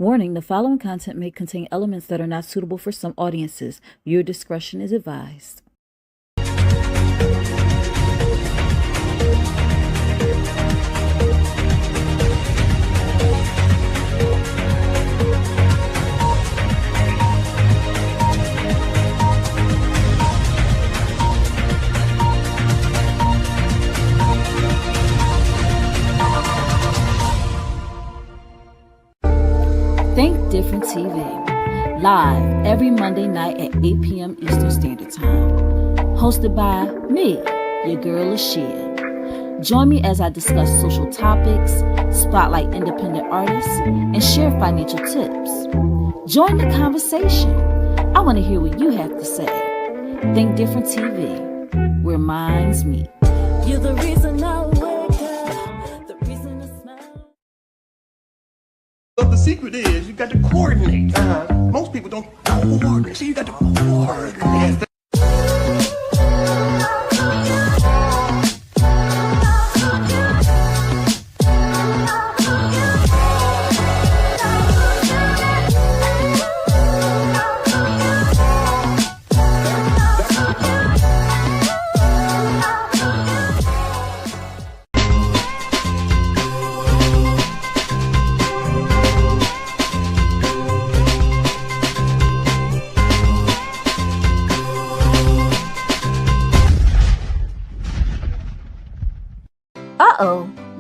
Warning, the following content may contain elements that are not suitable for some audiences. Your discretion is advised. Think Different TV, live every Monday night at 8 p.m. Eastern Standard Time. Hosted by me, your girl Lashia. Join me as I discuss social topics, spotlight independent artists, and share financial tips. Join the conversation. I want to hear what you have to say. Think Different TV, where minds meet. You're the reason I wake up, the reason I smile. But the secret is you got to coordinate. Most people don't coordinate. So you got to coordinate.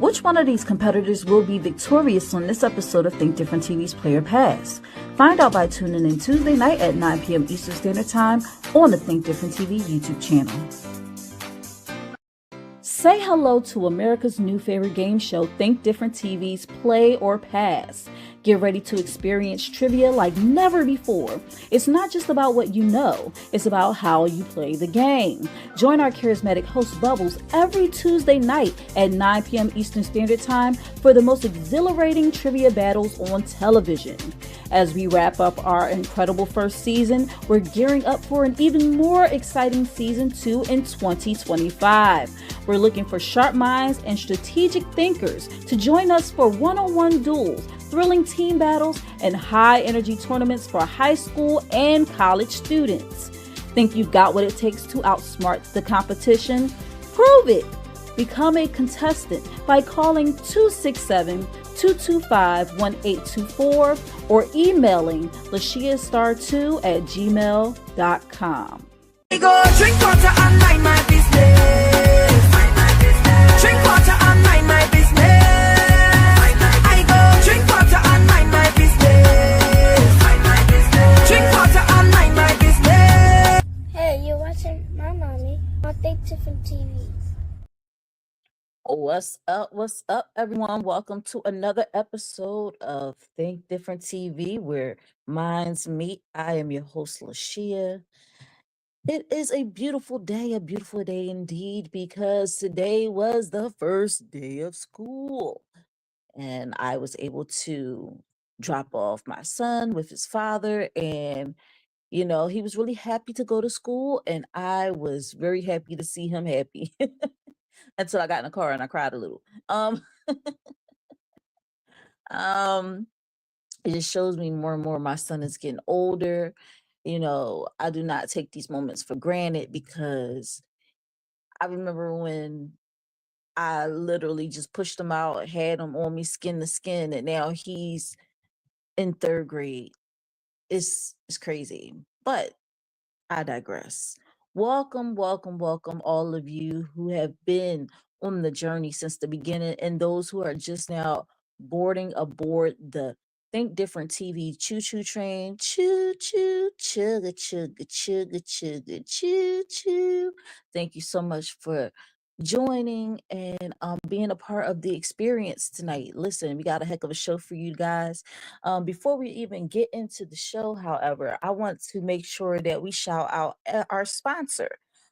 Which one of these competitors will be victorious on this episode of Think Different TV's Player Pass? Find out by tuning in Tuesday night at 9 p.m. Eastern Standard Time on the Think Different TV YouTube channel. Say hello to America's new favorite game show, Think Different TV's Play or Pass. Get ready to experience trivia like never before. It's not just about what you know, it's about how you play the game. Join our charismatic host Bubbles every Tuesday night at 9 p.m. Eastern Standard Time for the most exhilarating trivia battles on television. As we wrap up our incredible first season, we're gearing up for an even more exciting season 2 in 2025. We're looking for sharp minds and strategic thinkers to join us for one-on-one duels, thrilling team battles, and high-energy tournaments for high school and college students. Think you've got what it takes to outsmart the competition? Prove it! Become a contestant by calling 267-225-1824 or emailing lashiastar2@gmail.com. Go drink water and mind my business. Drink water and mind my business. I go drink water and mind my business. Drink water and mind my business. Hey, you're watching my mommy on Think Different TV. What's up, everyone? Welcome to another episode of Think Different TV, where minds meet. I am your host, Lashia. It is a beautiful day indeed, because today was the first day of school. And I was able to drop off my son with his father, and he was really happy to go to school, and I was very happy to see him happy. Until I got in the car and I cried a little. Um, it just shows me more and more my son is getting older. I do not take these moments for granted, because I remember when I literally just pushed him out, had him on me skin to skin, and now he's in third grade. It's crazy. But I digress. Welcome, all of you who have been on the journey since the beginning, and those who are just now boarding aboard the Think Different TV choo choo train. Choo choo, chugga chugga chugga chugga choo choo. Thank you so much for joining and being a part of the experience tonight. Listen, we got a heck of a show for you guys. Before we even get into the show, however, I want to make sure that we shout out our sponsor.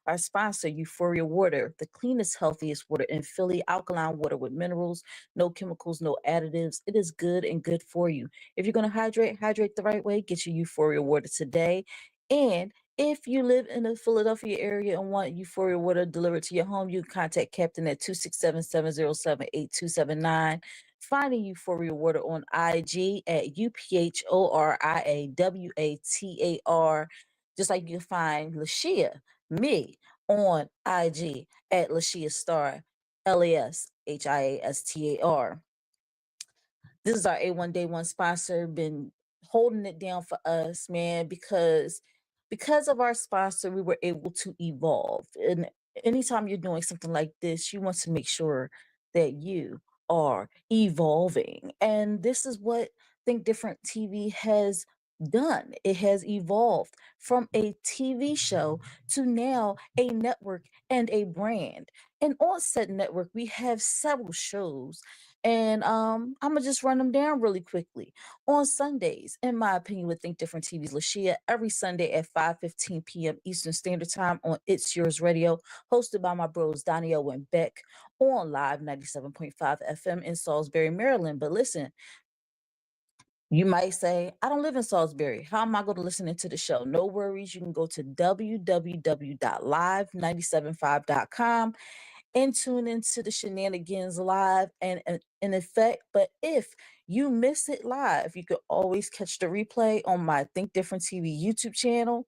Our sponsor, Euphoria Water, the cleanest, healthiest water in Philly, alkaline water with minerals, no chemicals, no additives. It is good and good for you. If you're going to hydrate the right way, get your Euphoria Water today. And if you live in the Philadelphia area and want Euphoria Water delivered to your home, you can contact Captain at 267-707-8279. finding Euphoria Water on IG at UPHORIAWATAR, just like you can find Lashia, me, on IG at Lashia Star, LASHIASTAR. This is our A1 Day One sponsor, been holding it down for us, man, because of our sponsor, we were able to evolve. And anytime you're doing something like this, you want to make sure that you are evolving. And this is what Think Different TV has done. It has evolved from a TV show to now a network and a brand. And on said network, we have several shows. And I'm gonna just run them down really quickly. On Sundays, in my opinion, with Think Different TV's Lashia, every Sunday at 5:15 p.m. Eastern Standard Time on It's Yours Radio, hosted by my bros Danielle and Beck on Live 97.5 FM in Salisbury, Maryland. But listen, you might say, I don't live in Salisbury. How am I going to listen into the show? No worries. You can go to www.live975.com and tune into the shenanigans live and in effect. But if you miss it live, you can always catch the replay on my Think Different TV YouTube channel.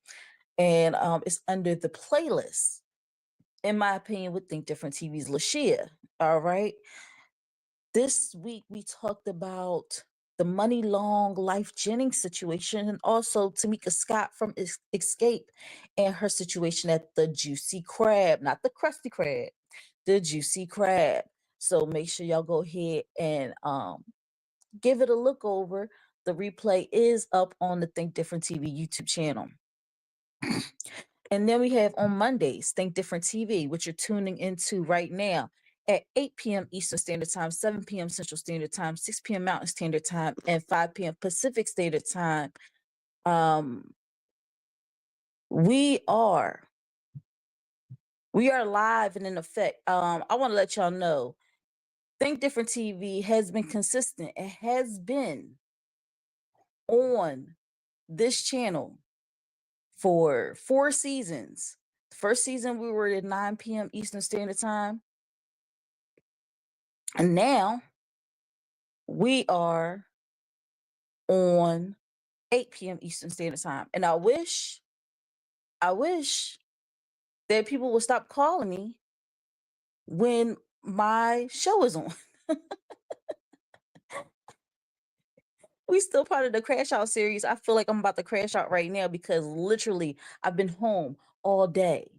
And it's under the playlist, in my opinion, with Think Different TV's Lashia. All right. This week we talked about the Money Long Life Jennings situation and also Tamika Scott from Escape and her situation at the Juicy Crab, not the Krusty Krab, the Juicy Crab. So make sure y'all go ahead and give it a look over. The replay is up on the Think Different TV YouTube channel. And then we have on Mondays, Think Different TV, which you're tuning into right now at 8 p.m. Eastern Standard Time, 7 p.m. Central Standard Time, 6 p.m. Mountain Standard Time, and 5 p.m. Pacific Standard Time. We are live and in effect. I want to let y'all know, Think Different TV has been consistent. It has been on this channel for 4 seasons. The first season we were at 9 p.m. Eastern Standard Time. And now we are on 8 p.m. Eastern Standard Time. And I wish that people would stop calling me when my show is on. We still part of the Crashout series. I feel like I'm about to crash out right now because literally I've been home all day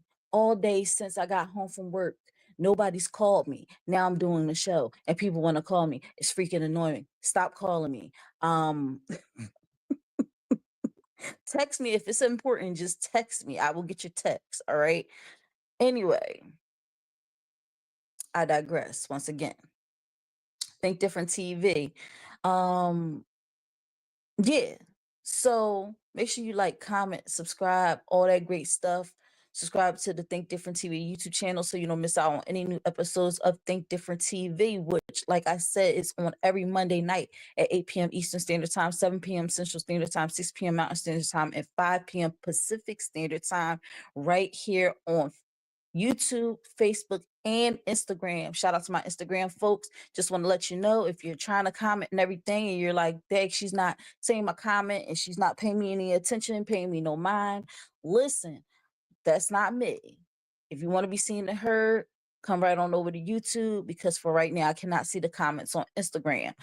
since I got home from work. Nobody's called me. Now I'm doing the show and people want to call me. It's freaking annoying. Stop calling me. Text me if it's important. Just text me. I will get your text. All right. Anyway, I digress once again. Think Different TV. Yeah. So make sure you like, comment, subscribe, all that great stuff. Subscribe to the Think Different TV YouTube channel so you don't miss out on any new episodes of Think Different TV, which, like I said, is on every Monday night at 8 p.m. Eastern Standard Time, 7 p.m. Central Standard Time, 6 p.m. Mountain Standard Time, and 5 p.m. Pacific Standard Time, right here on YouTube, Facebook, and Instagram. Shout out to my Instagram folks. Just want to let you know, if you're trying to comment and everything and you're like, dang, she's not saying my comment and she's not paying me any attention, paying me no mind. Listen, that's not me. If you want to be seen and heard, come right on over to YouTube, because for right now, I cannot see the comments on Instagram.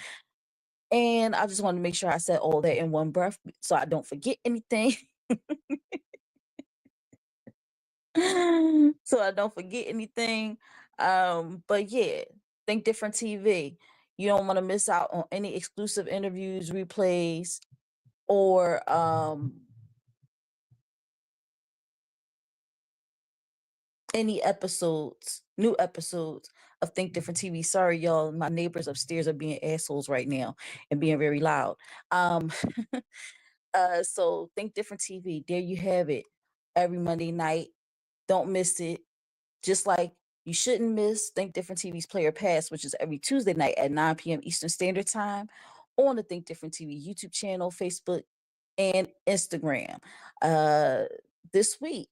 And I just want to make sure I said all that in one breath so I don't forget anything. So I don't forget anything. But yeah, Think Different TV. You don't want to miss out on any exclusive interviews, replays, or any episodes, new episodes of Think Different TV. Sorry, y'all, my neighbors upstairs are being assholes right now and being very loud. So Think Different TV, there you have it. Every Monday night. Don't miss it. Just like you shouldn't miss Think Different TV's Player Pass, which is every Tuesday night at 9 p.m. Eastern Standard Time on the Think Different TV YouTube channel, Facebook, and Instagram. This week,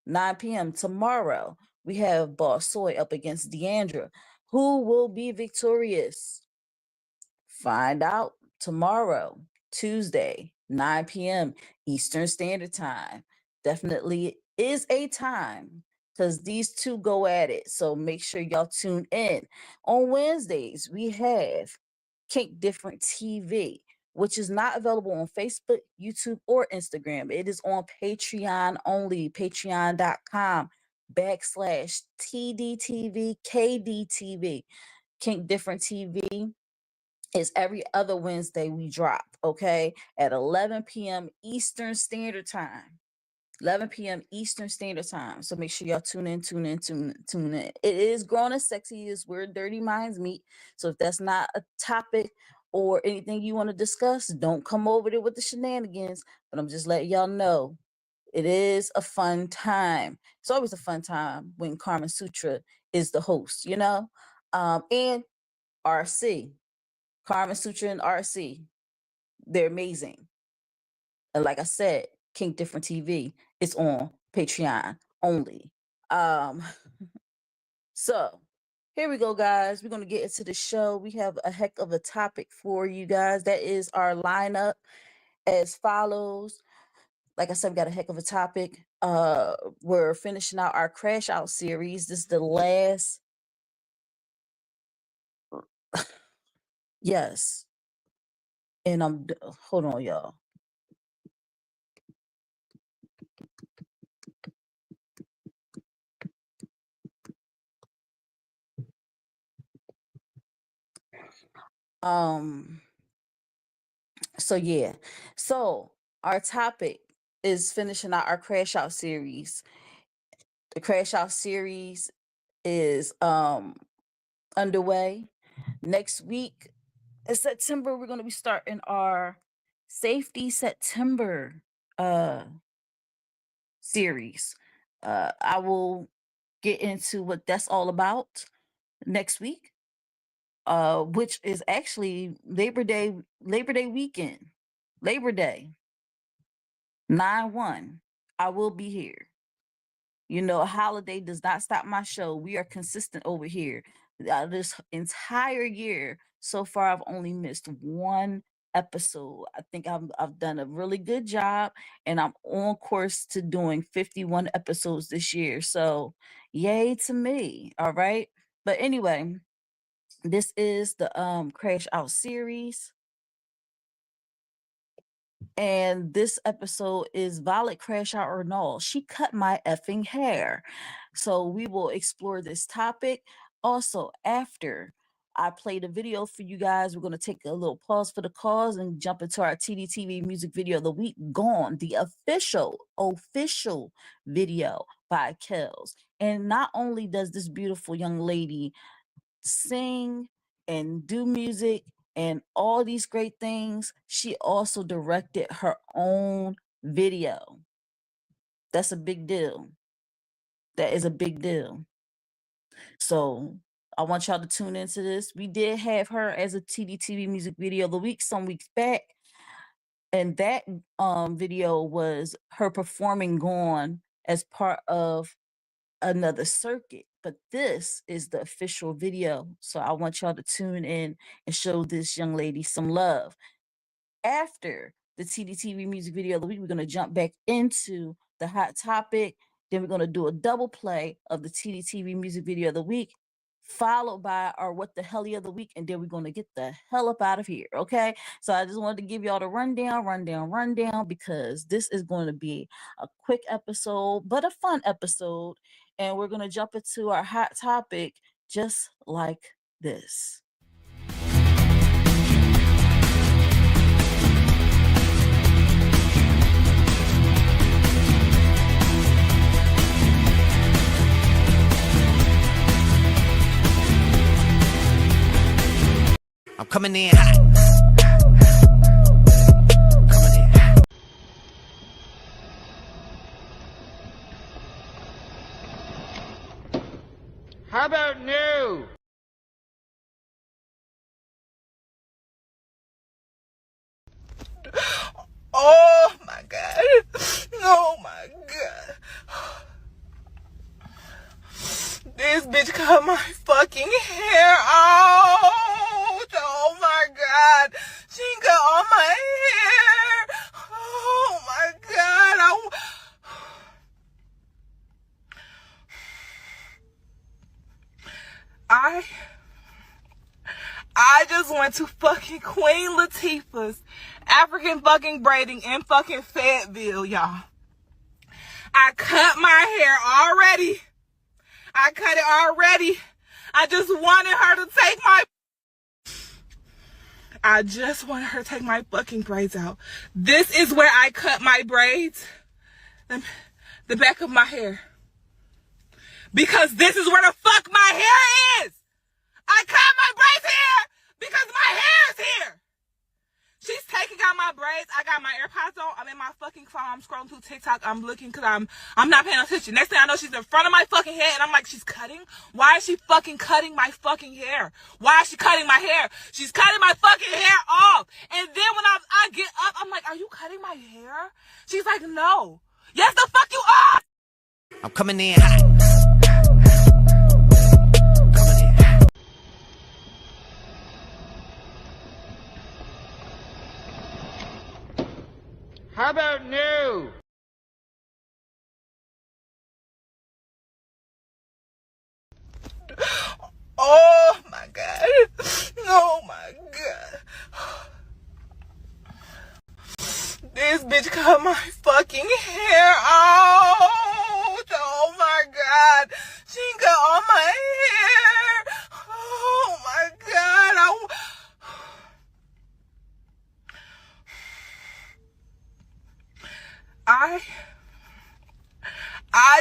9 p.m. tomorrow, we have Boss Soy up against Deandra. Who will be victorious? Find out tomorrow, Tuesday, 9 p.m. Eastern Standard Time. Definitely is a time because these two go at it. So make sure y'all tune in. On Wednesdays, we have Kink Different TV, which is not available on Facebook, YouTube, or Instagram. It is on Patreon only, patreon.com/TDTV KDTV. Kink Different TV is every other Wednesday we drop, okay, at 11 p.m. Eastern Standard Time. 11 p.m. Eastern Standard Time. So make sure y'all tune in. It is Grown and Sexy is where Dirty Minds meet. So if that's not a topic or anything you want to discuss, don't come over there with the shenanigans. But I'm just letting y'all know it is a fun time. It's always a fun time when Carmen Sutra is the host, you know? And RC. Carmen Sutra and RC. They're amazing. And like I said, Kink Different TV is on Patreon only. So here we go, guys. We're going to get into the show. We have a heck of a topic for you guys. That is our lineup as follows. Like I said, we got a heck of a topic. We're finishing out our Crashout series. This is the last. Yes. And hold on, y'all. So yeah. So our topic is finishing out our Crashout series. The Crashout series is underway. Next week in September, we're going to be starting our Safety September series. I will get into what that's all about next week, which is actually Labor Day weekend. Labor Day 9/1. I will be here. You know, a holiday does not stop my show. We are consistent over here. This entire year so far, I've only missed one episode. I think I've done a really good job, and I'm on course to doing 51 episodes this year. So, yay to me! All right. But anyway, this is the Crash Out series. And this episode is Violet Crash Out or No. She cut my effing hair. So we will explore this topic. Also, after I play the video for you guys, we're going to take a little pause for the cause and jump into our TDTV music video of the week, Gone, the official video by Kels. And not only does this beautiful young lady sing and do music and all these great things, she also directed her own video. That's a big deal. That is a big deal. So I want y'all to tune into this. We did have her as a TDTV music video of the week some weeks back. And that video was her performing Gone as part of another circuit. But this is the official video. So I want y'all to tune in and show this young lady some love. After the TDTV music video of the week, we're going to jump back into the hot topic. Then we're going to do a double play of the TDTV music video of the week, followed by our What the Helly of the week. And then we're going to get the hell up out of here. Okay. So I just wanted to give y'all the rundown, because this is going to be a quick episode, but a fun episode. And we're going to jump into our hot topic just like this. I'm coming in hot. Coming in hot. How about no? Oh my god. Oh my god. This bitch cut my fucking hair out. Oh my god. my hair. Oh my God. I just went to fucking Queen Latifah's African fucking braiding in fucking Fayetteville, y'all. I cut my hair already. I cut it already. I just wanted her to take my fucking braids out. This is where I cut my braids. The back of my hair. Because this is where the fuck my hair is. I cut my braids here because my hair is here. She's taking out my braids. I got my AirPods on. I'm in my fucking phone. I'm scrolling through TikTok. I'm looking because I'm not paying attention. Next thing I know, she's in front of my fucking head. And I'm like, she's cutting? Why is she fucking cutting my fucking hair? Why is she cutting my hair? She's cutting my fucking hair off. And then when I get up, I'm like, are you cutting my hair? She's like, no. Yes, the fuck you are. I'm coming in hot. How about new? Oh my God. Oh my God. This bitch cut my fucking hair out. Oh my God. She cut all my hair. Oh my God. I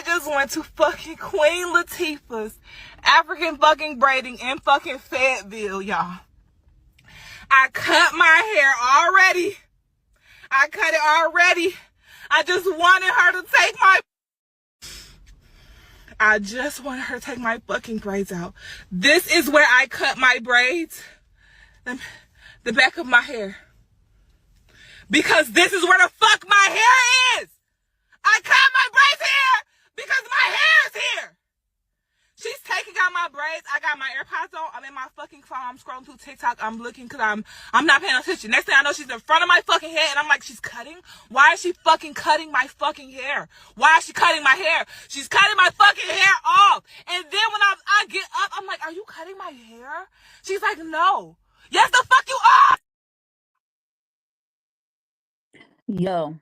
just went to fucking Queen Latifah's African fucking braiding in fucking Fayetteville, y'all. I cut my hair already. I cut it already. I just wanted her to take my fucking braids out. This is where I cut my braids. The back of my hair. Because this is where the fuck my hair is. I cut my braids here because my hair is here. She's taking out my braids. I got my AirPods on. I'm in my fucking phone. I'm scrolling through TikTok. I'm looking because I'm not paying attention. Next thing I know, she's in front of my fucking head. And I'm like, she's cutting? Why is she fucking cutting my fucking hair? Why is she cutting my hair? She's cutting my fucking hair off. And then when I get up, I'm like, are you cutting my hair? She's like, no. Yes, the fuck you are. Yo.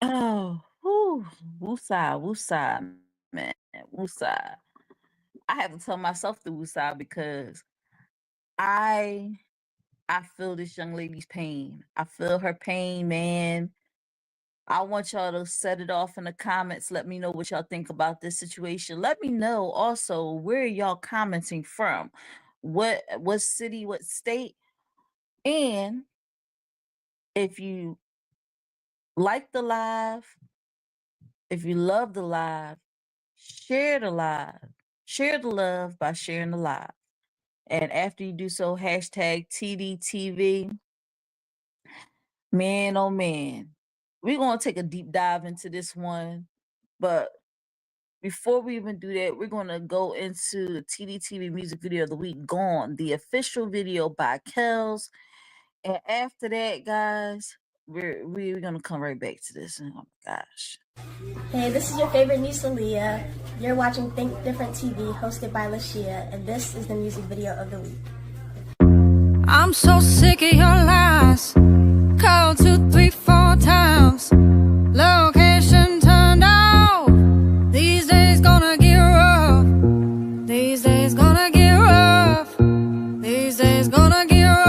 Oh, whoo, woosah, man, woosah. I have to tell myself the woosah because I feel this young lady's pain. I feel her pain, man. I want y'all to set it off in the comments. Let me know what y'all think about this situation. Let me know also where y'all commenting from. What city, what state, and if you like the live, if you love the live, share the live. Share the love by sharing the live. And after you do so, hashtag TDTV. Man, oh man. We're going to take a deep dive into this one. But before we even do that, we're going to go into the TDTV music video of the week, Gone, the official video by Kels. And after that, guys, we're going to come right back to this. Oh my gosh. Hey, this is your favorite niece, Aaliyah. You're watching Think Different TV, hosted by Lashia, and this is the music video of the week. I'm so sick of your lies. Called 2, 3, 4 times. Location turned off. These days gonna get rough. These days gonna get rough. These days gonna get rough.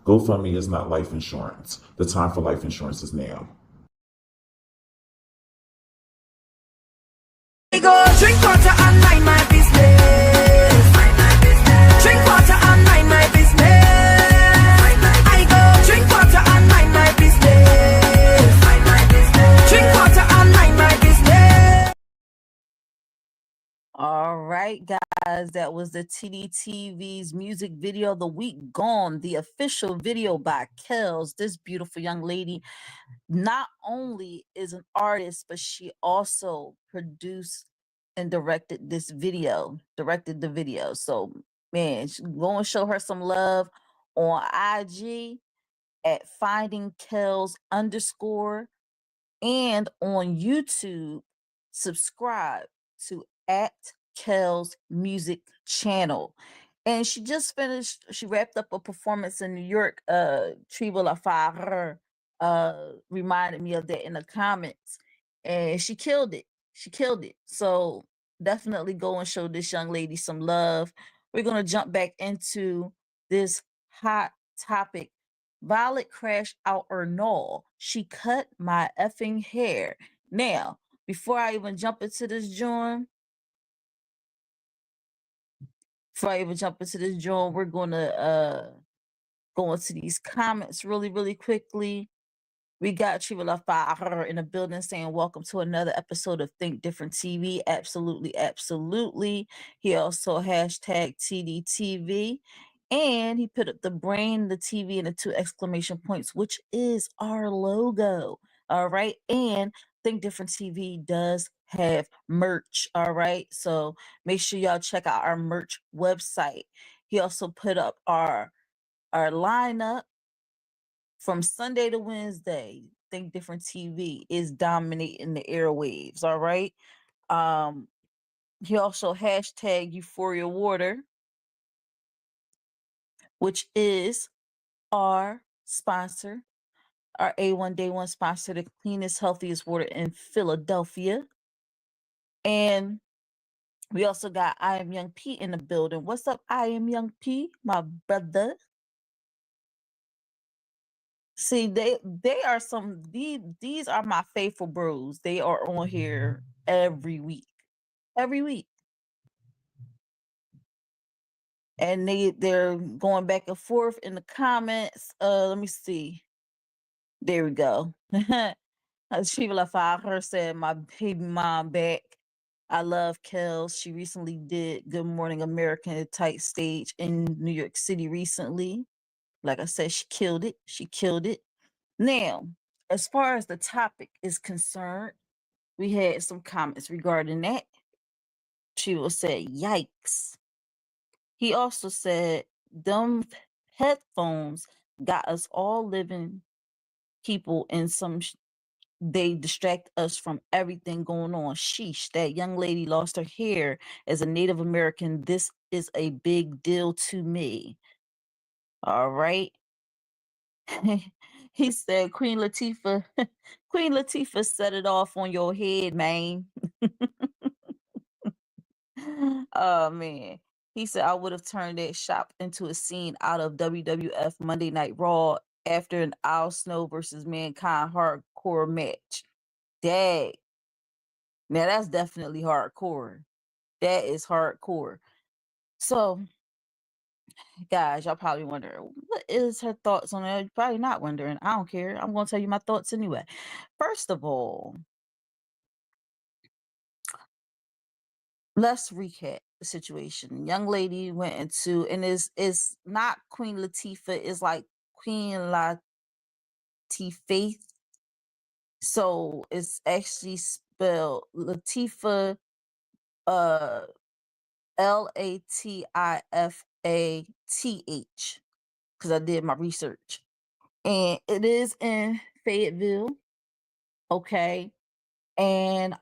GoFundMe is not life insurance. The time for life insurance is now. I go drink water and mind my business. Drink water and mind my business. I go drink water and mind my business. Drink water and mind my business. All right, guys, that was the TDTV's music video of the week gone, the official video by Kels. This beautiful young lady not only is an artist, but she also produced and directed the video. So, man, go and show her some love on IG at finding Kels _ and on YouTube, subscribe to at Kel's Music Channel. And she just finished, she wrapped up a performance in New York. Triva La Fire reminded me of that in the comments. And she killed it. She killed it. So definitely go and show this young lady some love. We're going to jump back into this hot topic. Violet crashed out or no. She cut my effing hair. Now, before I even jump into this joint, we're gonna go into these comments really quickly. We got Trivala Fire in the building saying, welcome to another episode of Think Different TV. Absolutely, absolutely. He also hashtag TDTV. And he put up the brain, the TV, and the 2 exclamation points, which is our logo. All right. And Think Different TV does have merch. All right. So make sure y'all check out our merch website. He also put up our lineup from Sunday to Wednesday. Think Different TV is dominating the airwaves. All right. He also hashtag Euphoria Water, which is our sponsor, our A1 Day 1 sponsor, the cleanest, healthiest water in Philadelphia. And we also got I Am Young P in the building. What's up, I Am Young P, my brother? See, they are these are my faithful bros. They are on here every week. Every week. And they're going back and forth in the comments. Let me see. There we go. Sheila Fire said, my baby mom back. I love Kels. She recently did Good Morning America tight stage in New York City recently. Like I said, she killed it. She killed it. Now, as far as the topic is concerned, we had some comments regarding that. Sheila said, yikes. He also said, them headphones got us all living people in some they distract us from everything going on. Sheesh, that young lady lost her hair as a Native American. This is a big deal to me. All right. He said, Queen Latifah, Queen Latifah set it off on your head, man. Oh, man. He said, I would have turned that shop into a scene out of WWF Monday Night Raw after an Al Snow versus Mankind hardcore match. Dang. Now, that's definitely hardcore. That is hardcore. So, guys, y'all probably wonder, what is her thoughts on it? You're probably not wondering. I don't care. I'm going to tell you my thoughts anyway. First of all, let's recap the situation. Young lady went into, and it's not Queen Latifah, it's like Queen Latifah. So it's actually spelled Latifah, Latifah, because I did my research. And it is in Fayetteville. Okay. And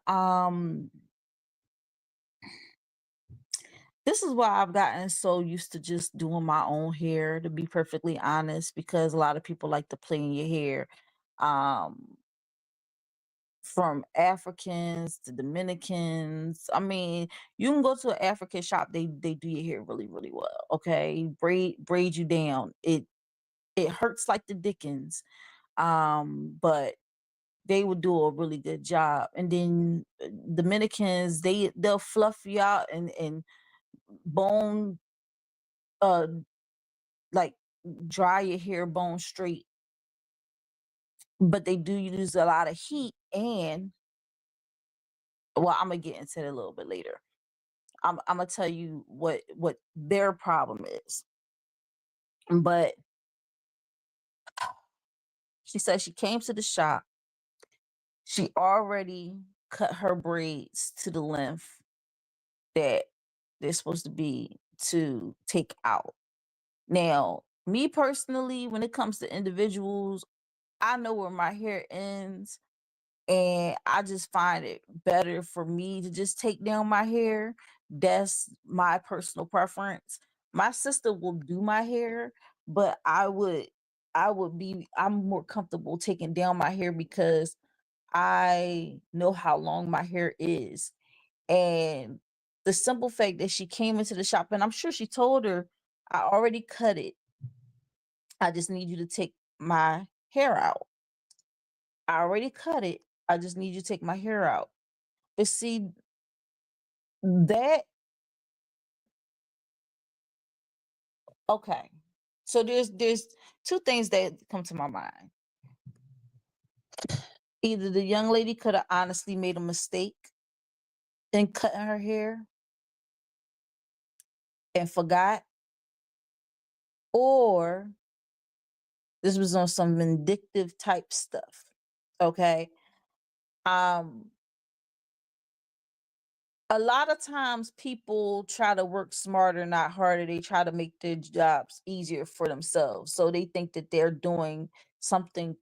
this is why I've gotten so used to just doing my own hair, to be perfectly honest, because a lot of people like to play in your hair. From Africans to Dominicans. I mean, you can go to an African shop, they do your hair really well. Okay. Braid you down. It hurts like the dickens. But they would do a really good job. And then Dominicans, they'll fluff you out and bone like dry your hair bone straight. But they do use a lot of heat, and well, I'm gonna get into it a little bit later. I'm gonna tell you what their problem is. But she said she came to the shop. She already cut her braids to the length that they're supposed to be to take out. Now, me personally, when it comes to individuals, I know where my hair ends, and I just find it better for me to just take down my hair. That's my personal preference. My sister will do my hair, but I'm more comfortable taking down my hair because I know how long my hair is. And the simple fact that she came into the shop, and I'm sure she told her, I already cut it. I just need you to take my hair out. I already cut it. I just need you to take my hair out. But see, that okay. So there's two things that come to my mind. Either the young lady could have honestly made a mistake in cutting her hair and forgot, or this was on some vindictive type stuff. Okay. Um, a lot of times people try to work smarter, not harder. They try to make their jobs easier for themselves. So they think that they're doing something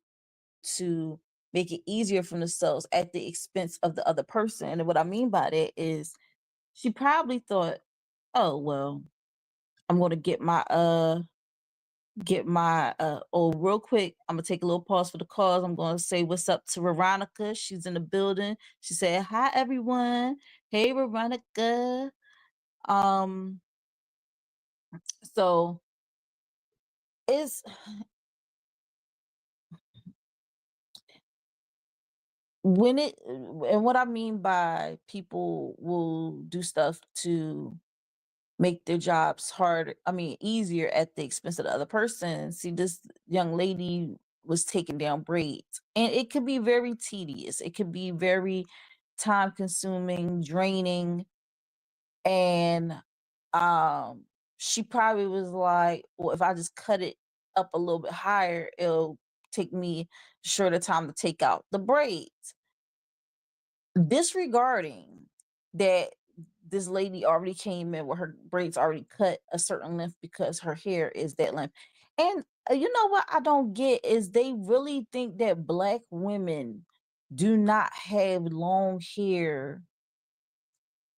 to make it easier for themselves at the expense of the other person. And what I mean by that is she probably thought, oh well, I'm gonna oh, real quick, I'm gonna take a little pause for the cause. I'm gonna say what's up to Veronica. She's in the building. She said, hi everyone. Hey Veronica. Um, so it's when it and what I mean by people will do stuff to make their jobs hard, I mean easier at the expense of the other person. See, this young lady was taking down braids, and it could be very tedious. It could be very time consuming, draining, and um she probably was like, well, if I just cut it up a little bit higher, it'll take me shorter time to take out the braids, disregarding that this lady already came in with her braids already cut a certain length because her hair is that length. And you know what I don't get is they really think that Black women do not have long hair,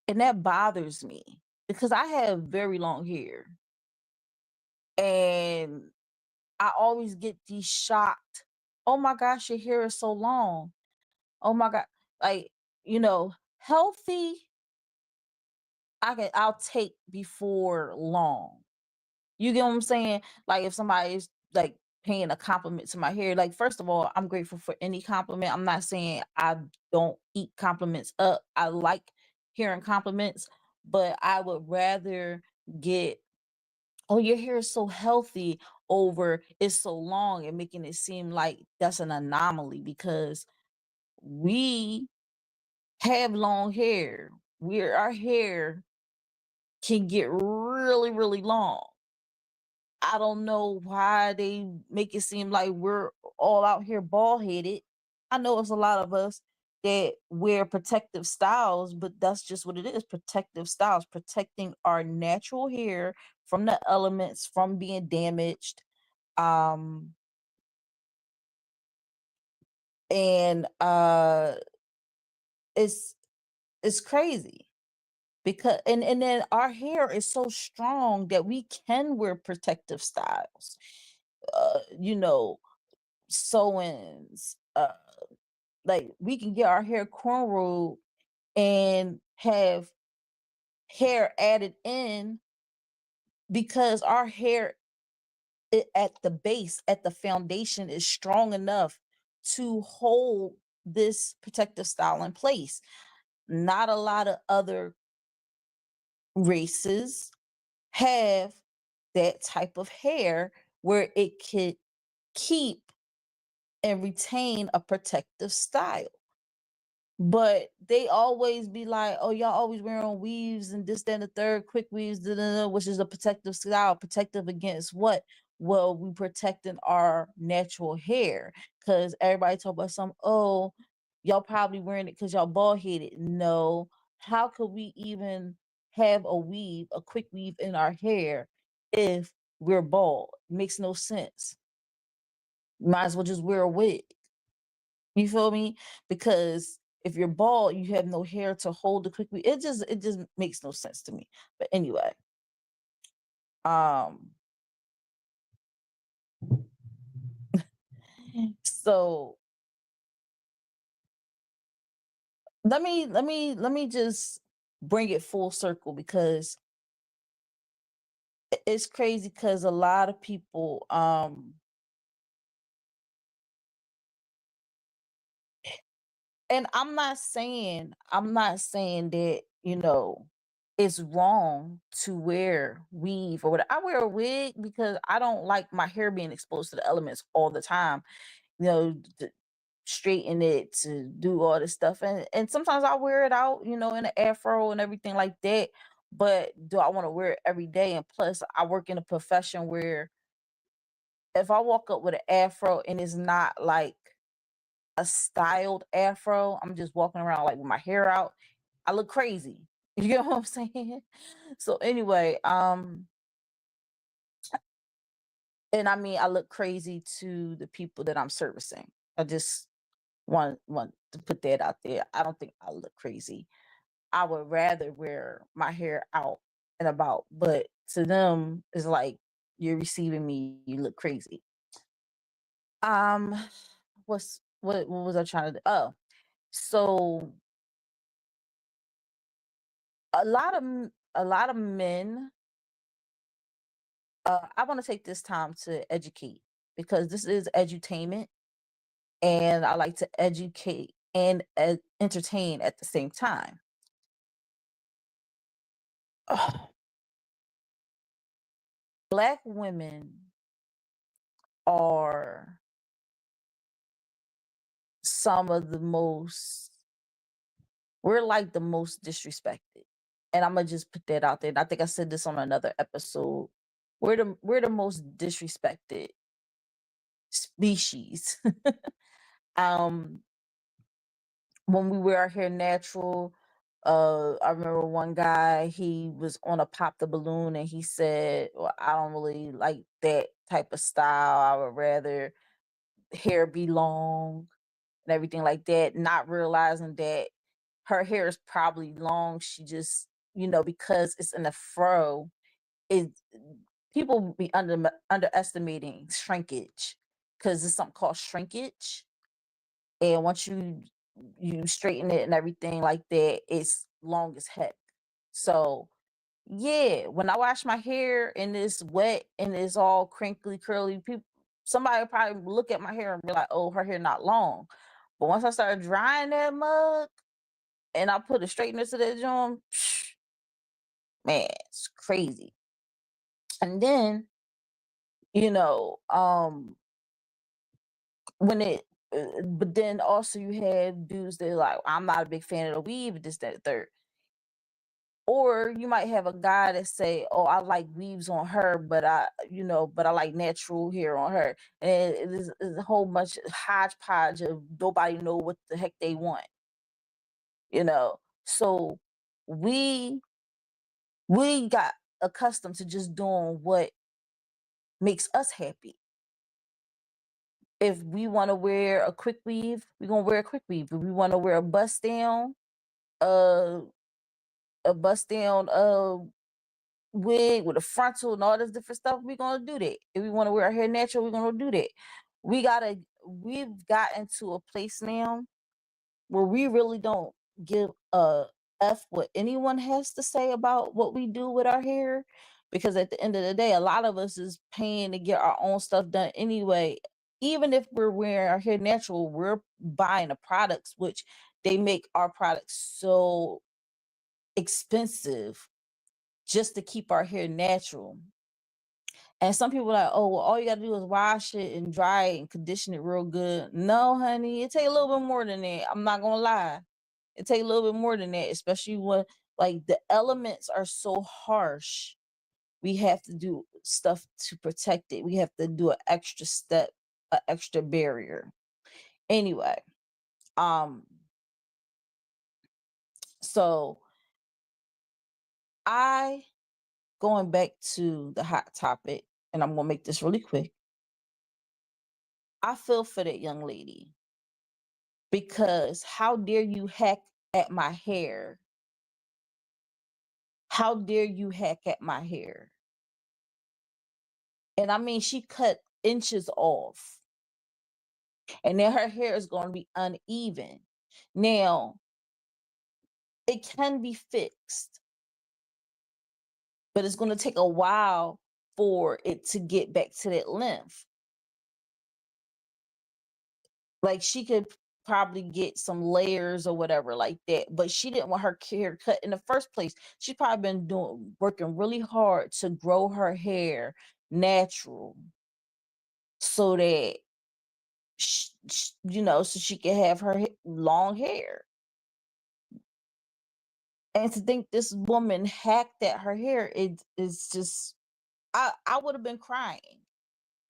and that bothers me because I have very long hair, and I always get these shocked, oh my gosh, your hair is so long, oh my god, like, healthy I'll take before long. You get what I'm saying? Like if somebody is like paying a compliment to my hair, like first of all, I'm grateful for any compliment. I'm not saying I don't eat compliments up. I like hearing compliments, but I would rather get, oh, your hair is so healthy over it's so long, and making it seem like that's an anomaly because we have long hair. Our hair can get really, really long. I don't know why they make it seem like we're all out here bald headed. I know it's a lot of us that wear protective styles, but that's just what it is, protective styles, protecting our natural hair from the elements, from being damaged. Um, and it's it's crazy because and then our hair is so strong that we can wear protective styles. You know, sew-ins, like we can get our hair cornrowed and have hair added in because our hair it at the base, at the foundation is strong enough to hold this protective style in place. Not a lot of other races have that type of hair where it could keep and retain a protective style. But they always be like, oh, y'all always wearing weaves and this, that, and the third, quick weaves, da, da, da, which is a protective style. Protective against what? Well, we protecting our natural hair. Because everybody talk about some, oh, y'all probably wearing it because y'all bald headed. No. How could we even have a weave, a quick weave in our hair if we're bald? Makes no sense. Might as well just wear a wig. You feel me? Because if you're bald, you have no hair to hold the quick weave. It just makes no sense to me. But anyway, um, so let me just bring it full circle because it's crazy because a lot of people and I'm not saying that, it's wrong to wear weave or whatever. I wear a wig because I don't like my hair being exposed to the elements all the time. You know, to straighten it, to do all this stuff. And sometimes I wear it out, in an afro and everything like that. But do I want to wear it every day? And plus I work in a profession where if I walk up with an afro and it's not like a styled afro, I'm just walking around like with my hair out, I look crazy. You know what I'm saying? So anyway, and I mean I look crazy to the people that I'm servicing. I just want to put that out there. I don't think I look crazy. I would rather wear my hair out and about, but to them it's like you're receiving me, you look crazy. Um what was I trying to do? Oh, so a lot of men, I want to take this time to educate because this is edutainment and I like to educate and entertain at the same time. Black women are some of the most we're like the most disrespected. And I'm gonna just put that out there. And I think I said this on another episode. We're the most disrespected species. um when we wear our hair natural, I remember one guy, he was on a pop the balloon and he said, well, I don't really like that type of style. I would rather hair be long and everything like that, not realizing that her hair is probably long. She just, because it's in a fro, it people be underestimating shrinkage because there's something called shrinkage. And once you straighten it and everything like that, it's long as heck. So yeah, when I wash my hair and it's wet and it's all crinkly, curly, people somebody will probably look at my hair and be like, "Oh, her hair not long." But once I started drying that mug and I put a straightener to that joint, man, it's crazy. And then, you know, um, when it, but then also you have dudes that are like, I'm not a big fan of the weave, this, that, and third. Or you might have a guy that say, "Oh, I like weaves on her, but I like natural hair on her." And it's a whole bunch of hodgepodge of nobody know what the heck they want, you know. So we we got accustomed to just doing what makes us happy. If we want to wear a quick weave, we're gonna wear a quick weave. If we want to wear uh, a bust down wig with a frontal and all this different stuff, we're gonna do that. If we want to wear our hair natural, we're gonna do that. We've gotten to a place now where we really don't give a f what anyone has to say about what we do with our hair because at the end of the day, a lot of us is paying to get our own stuff done anyway. Even if we're wearing our hair natural, we're buying the products, which they make our products so expensive just to keep our hair natural. And some people are like, oh, well, all you gotta do is wash it and dry it and condition it real good. No, honey, it take a little bit more than that. I'm not gonna lie. It take a little bit more than that, especially when like the elements are so harsh. We have to do stuff to protect it. We have to do an extra step, an extra barrier. Anyway, so I going back to the hot topic, and I'm gonna make this really quick. I feel for that young lady because how dare you hack at my hair? How dare you hack at my hair? And I mean, she cut inches off, and then her hair is going to be uneven. Now, it can be fixed, but it's going to take a while for it to get back to that length. Like she could probably get some layers or whatever like that, but she didn't want her hair cut in the first place. She's probably been working really hard to grow her hair natural so that so she can have her long hair. And to think this woman hacked at her hair, it's just I would have been crying.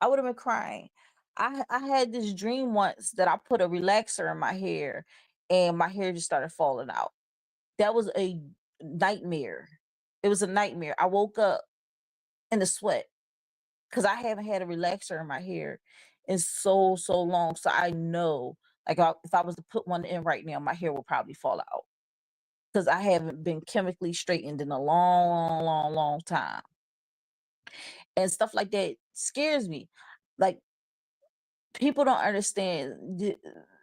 I would have been crying. I had this dream once that I put a relaxer in my hair and my hair just started falling out. That was a nightmare. It was a nightmare. I woke up in a sweat because I haven't had a relaxer in my hair in so long. So I know, like, if I was to put one in right now, my hair will probably fall out because I haven't been chemically straightened in a long time. And stuff like that scares me. Like, people don't understand.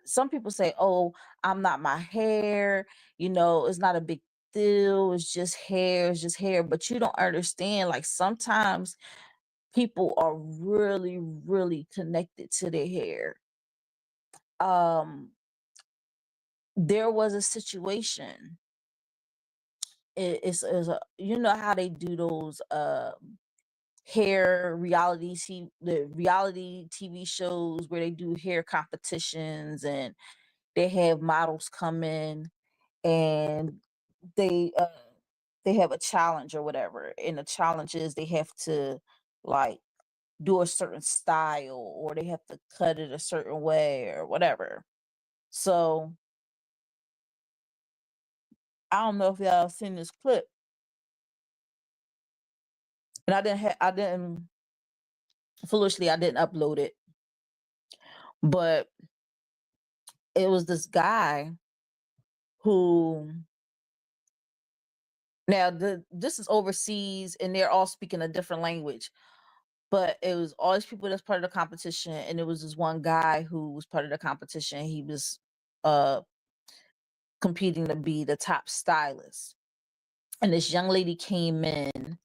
Some people say, "Oh, I'm not my hair. It's not a big deal. It's just hair. It's just hair." But you don't understand. Like sometimes people are really, really connected to their hair. Um, there was a situation. It's you know how they do those hair the reality TV shows where they do hair competitions and they have models come in and they uh they have a challenge or whatever, and the challenge is they have to like do a certain style or they have to cut it a certain way or whatever. So I don't know if y'all seen this clip, and I didn't foolishly I didn't upload it, but it was this guy who now this is overseas and they're all speaking a different language, but it was all these people that's part of the competition, and it was this one guy who was part of the competition. He was uh competing to be the top stylist, and this young lady came in,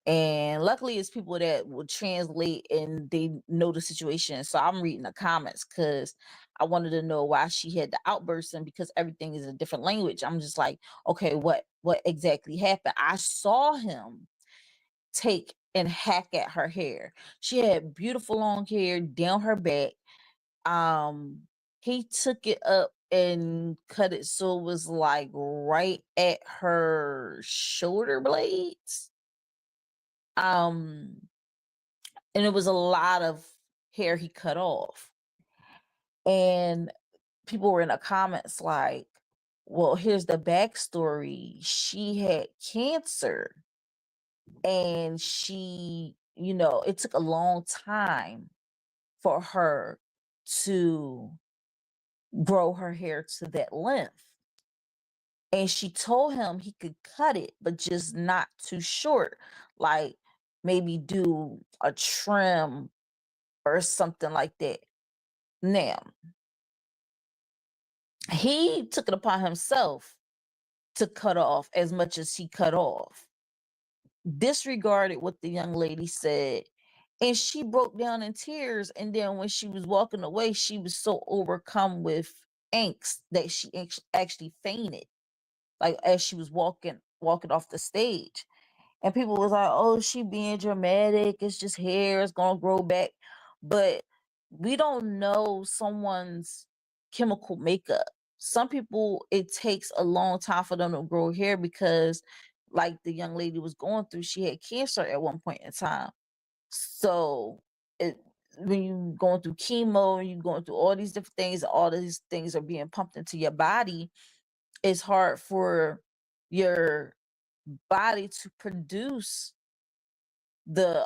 and luckily it's people that will translate and they know the situation. So I'm reading the comments because I wanted to know why she had the outburst, and because everything is a different language, I'm just like, okay, what exactly happened? I saw him take and hack at her hair. She had beautiful long hair down her back. He took it up and cut it so it was like right at her shoulder blades. Um, and it was a lot of hair he cut off. And people were in the comments like, well, here's the backstory. She had cancer and it took a long time for her to grow her hair to that length. And she told him he could cut it, but just not too short. Like maybe do a trim or something like that. Now, he took it upon himself to cut off as much as he cut off. disregarded what the young lady said, and she broke down in tears. And then when she was walking away, she was so overcome with angst that she actually fainted, like as she was walking off the stage. And people was like, "Oh, she being dramatic. It's just hair. It's gonna grow back." But we don't know someone's chemical makeup. Some people, it takes a long time for them to grow hair because, like the young lady was going through, she had cancer at one point in time. So it when you going through chemo and you going through all these things are being pumped into your body, it's hard for your body to produce the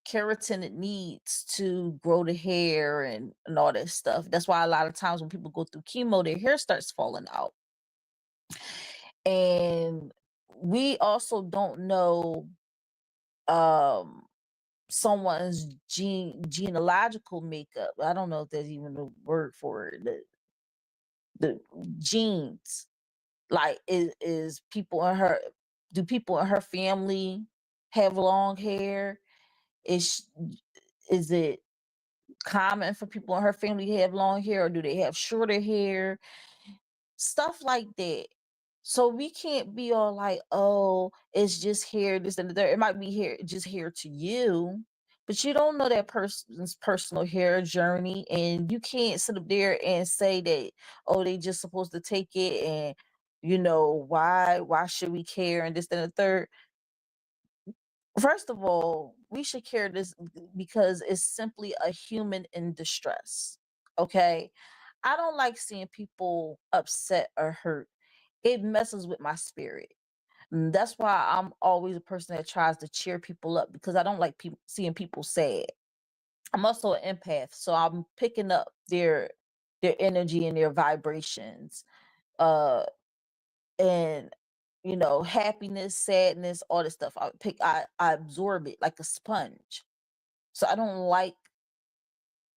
keratin it needs to grow the hair and all that stuff. That's why a lot of times when people go through chemo, their hair starts falling out. And we also don't know um someone's genealogical makeup. I don't know if there's even a word for it. The genes. Like is people in her do people in her family have long hair? Is is it common for people in her family to have long hair, or do they have shorter hair? Stuff like that. So we can't be all like, "Oh, it's just hair, this and the third." It might be hair, just hair to you, but you don't know that person's personal hair journey, and you can't sit up there and say that, "Oh, they just supposed to take it," and why should we care and this and the third. First of all, we should care this because it's simply a human in distress. Okay. I don't like seeing people upset or hurt. It messes with my spirit. And that's why I'm always a person that tries to cheer people up because I don't like seeing people sad. I'm also an empath, so I'm picking up their energy and their vibrations. Uh and happiness, sadness, all this stuff. I absorb it like a sponge. So I don't like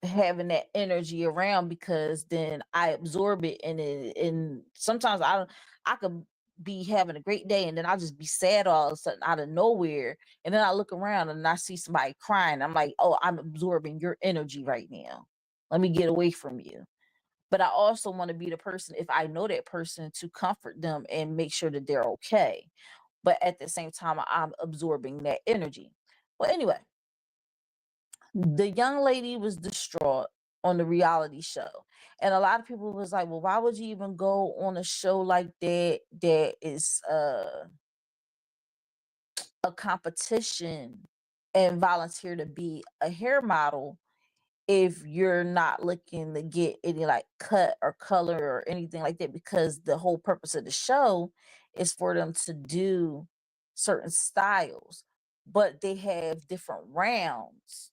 having that energy around because then I absorb it and sometimes I could be having a great day and then I'll just be sad all of a sudden out of nowhere. And then I look around and I see somebody crying. I'm like, "Oh, I'm absorbing your energy right now. Let me get away from you." But I also want to be the person, if I know that person, to comfort them and make sure that they're okay. But at the same time, I'm absorbing that energy. Well, anyway, the young lady was distraught on the reality show. And a lot of people was like, "Well, why would you even go on a show like that is a competition and volunteer to be a hair model if you're not looking to get any like cut or color or anything like that?" Because the whole purpose of the show is for them to do certain styles, but they have different rounds.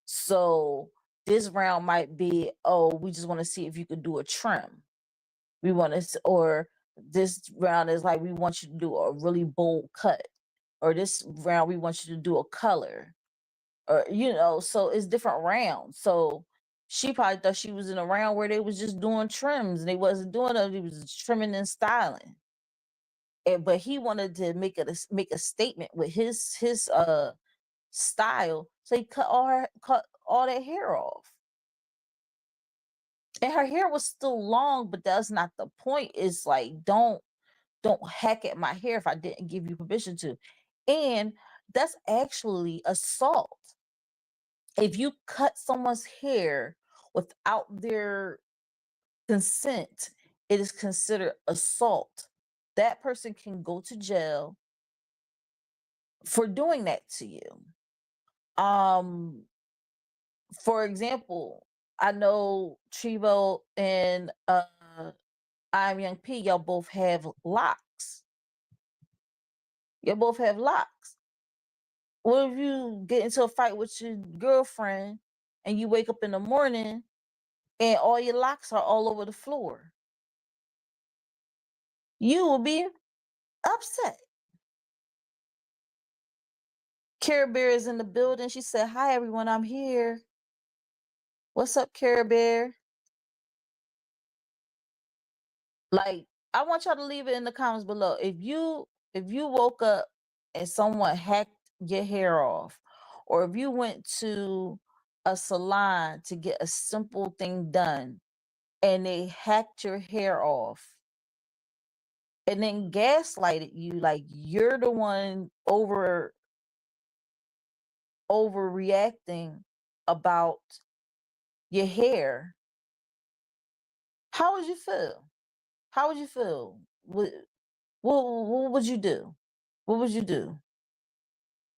So this round might be, "Oh, we just want to see if you could do a trim. We want to," or this round is like, "We want you to do a really bold cut," or this round we want you to do a color, or so it's different rounds. So she probably thought she was in a round where they was just doing trims and they wasn't doing it, they was just trimming and styling. But he wanted to make a statement with his style, so he cut all that hair off. And her hair was still long, but that's not the point. It's like, don't hack at my hair if I didn't give you permission to. And that's actually assault. If you cut someone's hair without their consent, it is considered assault. That person can go to jail for doing that to you. Um, for example, I know Trevo and I'm Young P, y'all both have locks. You both have locks. What if you get into a fight with your girlfriend and you wake up in the morning and all your locks are all over the floor? You will be upset. Care Bear is in the building. She said, "Hi, everyone. I'm here." What's up, Care Bear? Like, I want y'all to leave it in the comments below. If you woke up and someone hacked your hair off, or if you went to a salon to get a simple thing done and they hacked your hair off and then gaslighted you like you're the one overreacting about your hair, how would you feel? How would you feel? What would you do? What would you do?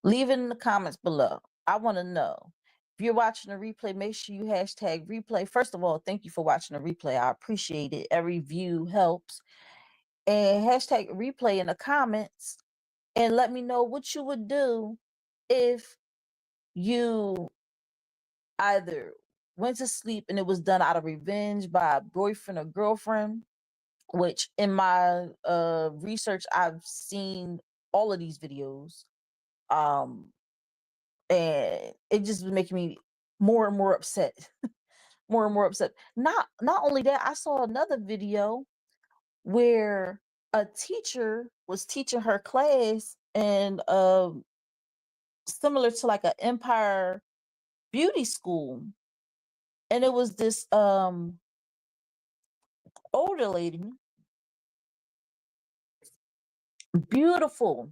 Leave it in the comments below. I want to know. If you're watching a replay, make sure you hashtag replay. First of all, thank you for watching the replay. I appreciate it. Every view helps. And hashtag replay in the comments and let me know what you would do if you either went to sleep and it was done out of revenge by a boyfriend or girlfriend, which in my research, I've seen all of these videos. And it just was making me more and more upset. More and more upset. Not only that, I saw another video where a teacher was teaching her class and similar to like an Empire beauty school. And it was this older lady, beautiful,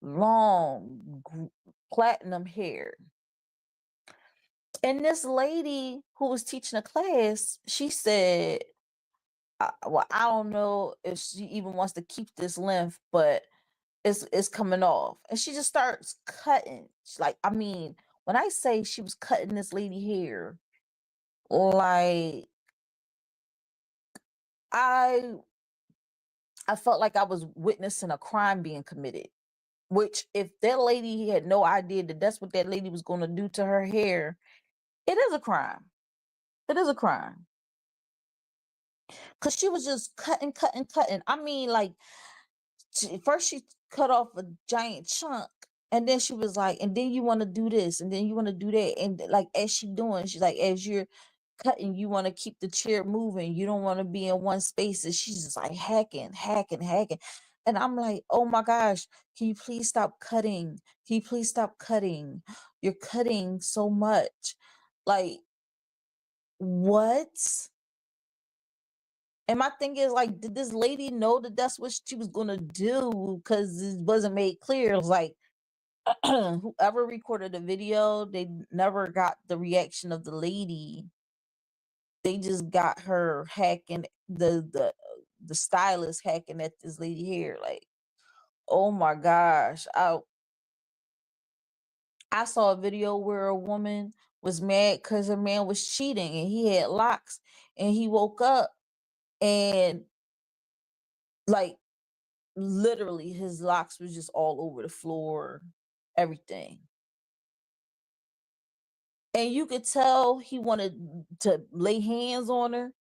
long, platinum hair. And this lady who was teaching a class, she said, well, I don't know if she even wants to keep this length, but it's coming off. And she just starts cutting. She's like, I mean, when I say she was cutting this lady hair, like I felt like I was witnessing a crime being committed. Which, if that lady had no idea that that's what that lady was going to do to her hair, it is a crime. It is a crime. Because she was just cutting, cutting, cutting. I mean, like, first she cut off a giant chunk. And then she was like, and then you want to do this, and then you want to do that. And like, as she doing, she's like, as you're cutting, you want to keep the chair moving. You don't want to be in one space. And she's just like hacking, hacking, hacking. And I'm like, oh my gosh, can you please stop cutting? Can you please stop cutting? You're cutting so much. Like, what? And my thing is, like, did this lady know that that's what she was going to do? Because it wasn't made clear. It was like, whoever recorded the video, they never got the reaction of the lady. They just got her hacking the stylist hacking at this lady hair. Like, oh my gosh. I saw a video where a woman was mad because her man was cheating and he had locks, and he woke up and like literally his locks was just all over the floor, everything. And you could tell he wanted to lay hands on her.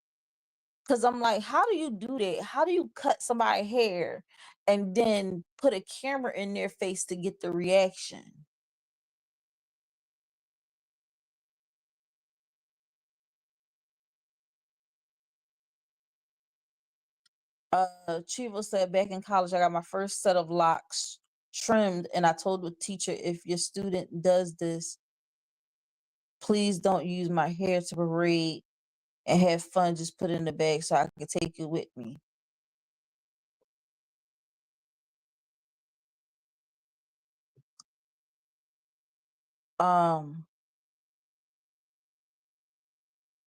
Cause I'm like, how do you do that? How do you cut somebody's hair and then put a camera in their face to get the reaction? Chivo said, back in college, I got my first set of locks trimmed, and I told the teacher, if your student does this, please don't use my hair to parade and have fun. Just put it in the bag so I can take it with me.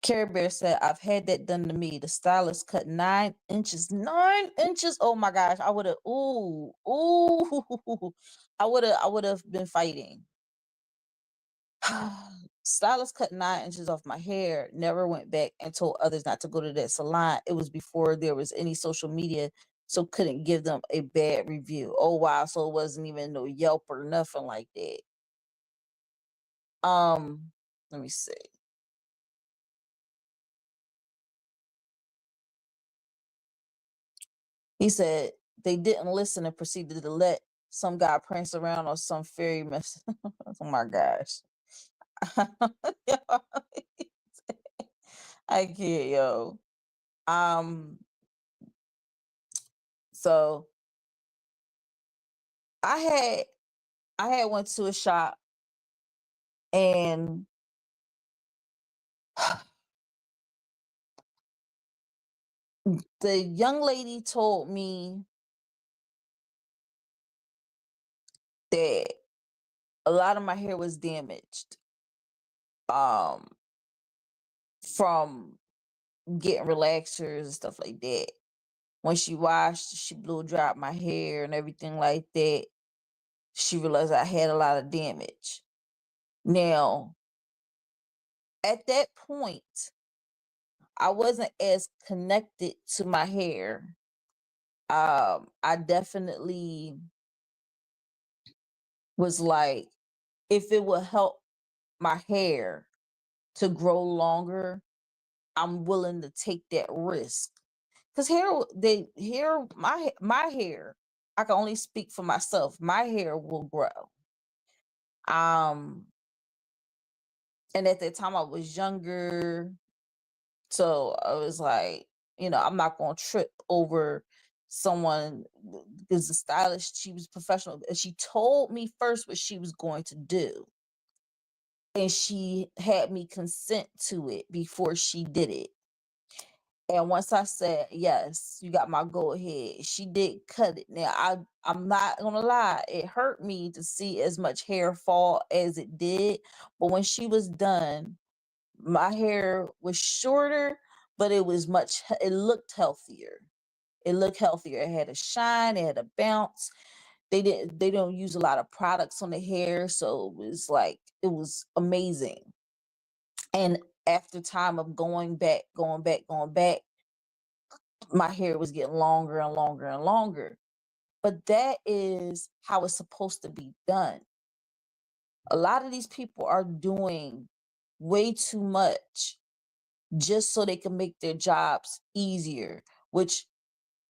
Care Bear said, I've had that done to me. The stylist cut 9 inches. 9 inches. Oh my gosh. I would have, I would have been fighting. Stylist cut 9 inches off my hair, never went back and told others not to go to that salon. It was before there was any social media, so couldn't give them a bad review. Oh wow, so it wasn't even no Yelp or nothing like that. Let me see. He said they didn't listen and proceeded to let some guy prance around on some fairy mess. Oh my gosh. I can't, yo. So I had went to a shop and the young lady told me that a lot of my hair was damaged um from getting relaxers and stuff like that. When she washed, she blow dried my hair and everything like that. She realized I had a lot of damage. Now, at that point, I wasn't as connected to my hair. I definitely was like, if it would help my hair to grow longer, I'm willing to take that risk. Cause my hair, I can only speak for myself. My hair will grow. Um, and at that time I was younger, so I was like, I'm not gonna trip over someone because the stylist, she was professional. And she told me first what she was going to do. And she had me consent to it before she did it. And once I said, yes, you got my go ahead, she did cut it. Now, I'm not gonna lie, it hurt me to see as much hair fall as it did. But when she was done, my hair was shorter, but it looked healthier. It looked healthier. It had a shine, it had a bounce. They don't use a lot of products on the hair, so it was amazing. And after time of going back, my hair was getting longer and longer and longer. But that is how it's supposed to be done. A lot of these people are doing way too much just so they can make their jobs easier, which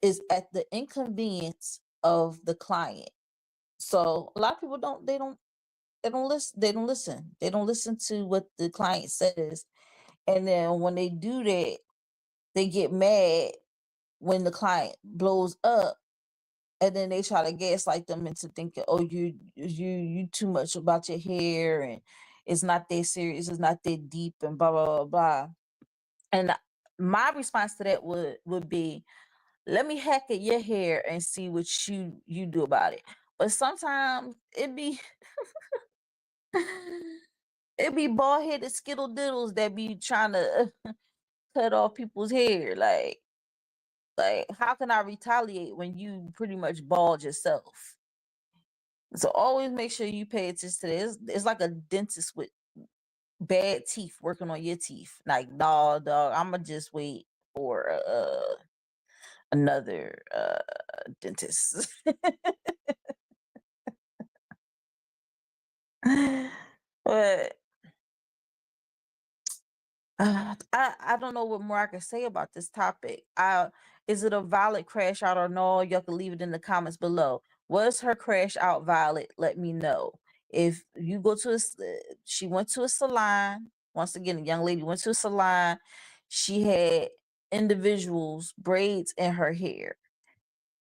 is at the inconvenience of the client. So a lot of people they don't listen to what the client says. And then when they do that, they get mad when the client blows up, and then they try to gaslight them into thinking, oh, you too much about your hair, and it's not that serious, it's not that deep, and blah blah blah blah. And my response to that would be, let me hack at your hair and see what you do about it. But sometimes it be bald headed skittle diddles that be trying to cut off people's hair. Like, how can I retaliate when you pretty much bald yourself? So always make sure you pay attention to this. It's like a dentist with bad teeth working on your teeth. Like, dog, I'ma just wait for another dentist. But I don't know what more I can say about this topic. Is it a valid crash out or no? Y'all can leave it in the comments below. Was her crash out valid? Let me know. If you go to she went to a salon. Once again, a young lady went to a salon. She had individuals braids in her hair.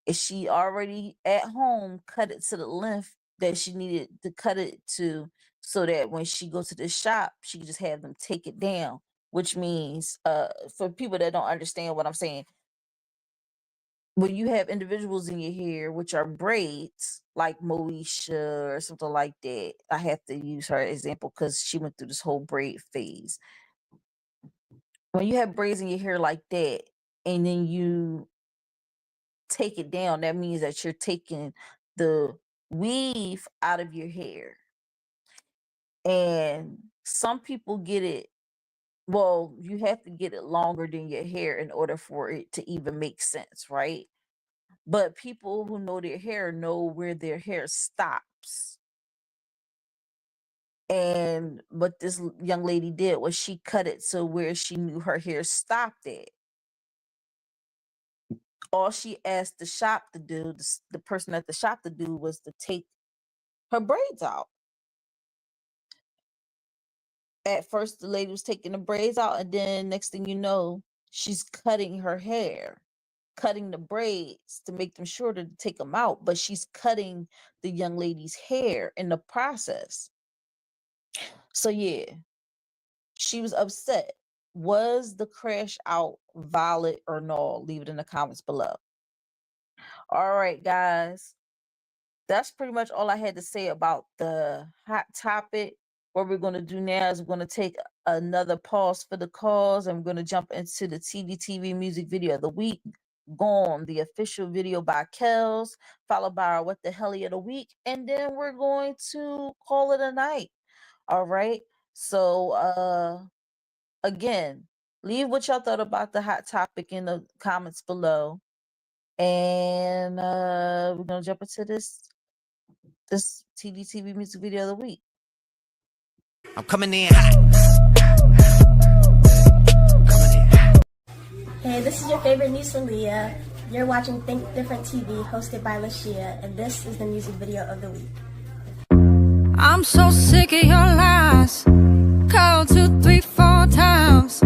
If she already at home cut it to the length that she needed to cut it to, so that when she goes to the shop, she can just have them take it down. Which means, for people that don't understand what I'm saying, when you have individuals in your hair, which are braids, like Moesha or something like that, I have to use her example because she went through this whole braid phase. When you have braids in your hair like that, and then you take it down, that means that you're taking the weave out of your hair. And some people get it, well, you have to get it longer than your hair in order for it to even make sense, right? But people who know their hair know where their hair stops. And what this young lady did was she cut it to where she knew her hair stopped at. All she asked the shop to do, the person at the shop to do, was to take her braids out. At first, the lady was taking the braids out, and then next thing you know, she's cutting her hair. cutting the braids to make them shorter to take them out, but she's cutting the young lady's hair in the process. So yeah, she was upset. Was the crash out valid or no? Leave it in the comments below. All right, guys. That's pretty much all I had to say about the hot topic. What we're going to do now is we're going to take another pause for the cause, and we're going to jump into the TDTV music video of the week. Gone, the official video by Kels, followed by our What the Helly of the week, and then we're going to call it a night. All right. So again, leave what y'all thought about the hot topic in the comments below. And we're gonna jump into this TDTV music video of the week. I'm coming in hot. Hey, this is your favorite niece Leah. You're watching Think Different TV, hosted by Lashia, and this is the music video of the week. I'm so sick of your lies. Called 2, 3, 4 times.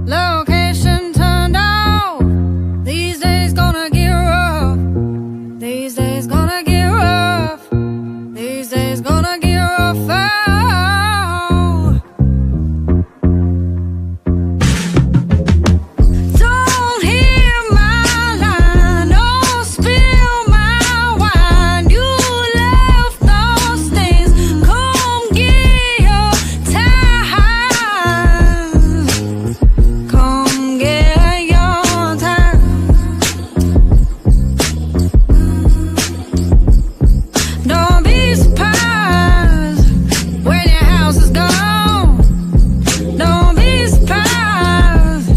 Location turned off. These days gonna get rough. These days gonna get rough. These days gonna get rough. Oh. Don't hear my line. Don't spill my wine. You left those things. Come get your time. Come get your time. Don't be surprised when your house is gone. Don't be surprised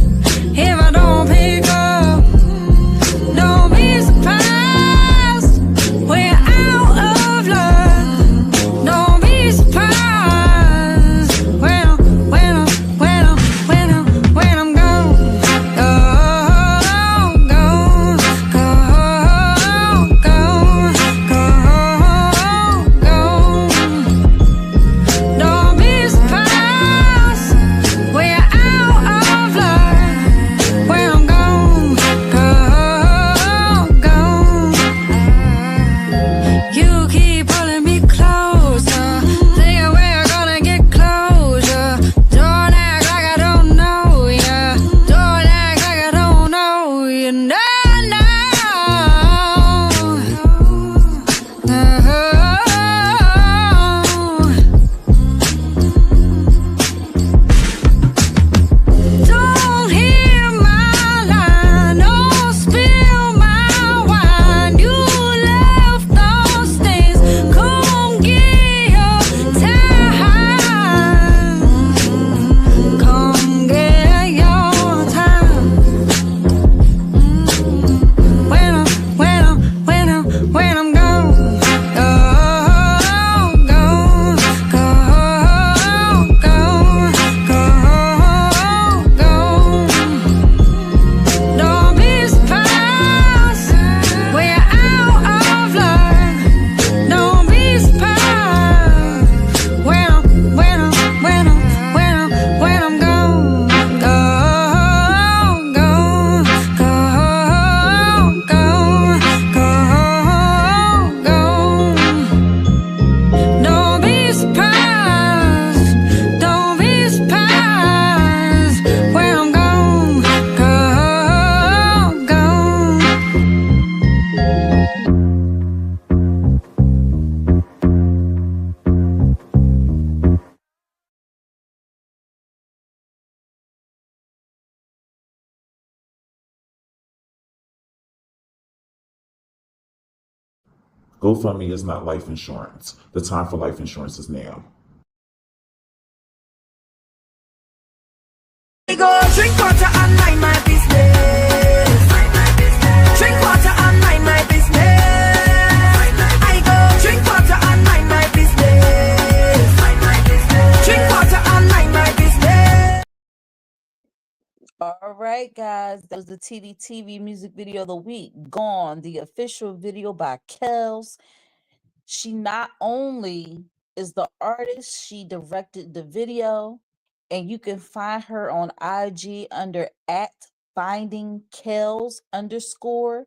if I don't pick up. Don't be surprised we're out of luck. Don't be surprised when I'm gone. Don't be surprised we're out of luck when I'm gone. You keep pulling me closer, thinking we're gonna get closure. Don't act like I don't know ya. Don't act like I don't know you. No, no. Don't hear my line. Don't spill my wine. You left those things. Come get your time. Come get your time. When I'm gone. Don't be surprised we're out of luck. Don't be surprised when I'm gone. Don't be surprised. Don't be surprised when I'm gone. GoFundMe is not life insurance. The time for life insurance is now. I go drink water and mind my business. Drink water and mind my business. I go drink water and mind my business. Drink water and mind my business. All right, guys, that was the TDTV music video of the week. Gone, the official video by Kels. She not only is the artist, she directed the video, and you can find her on IG under Finding Kels _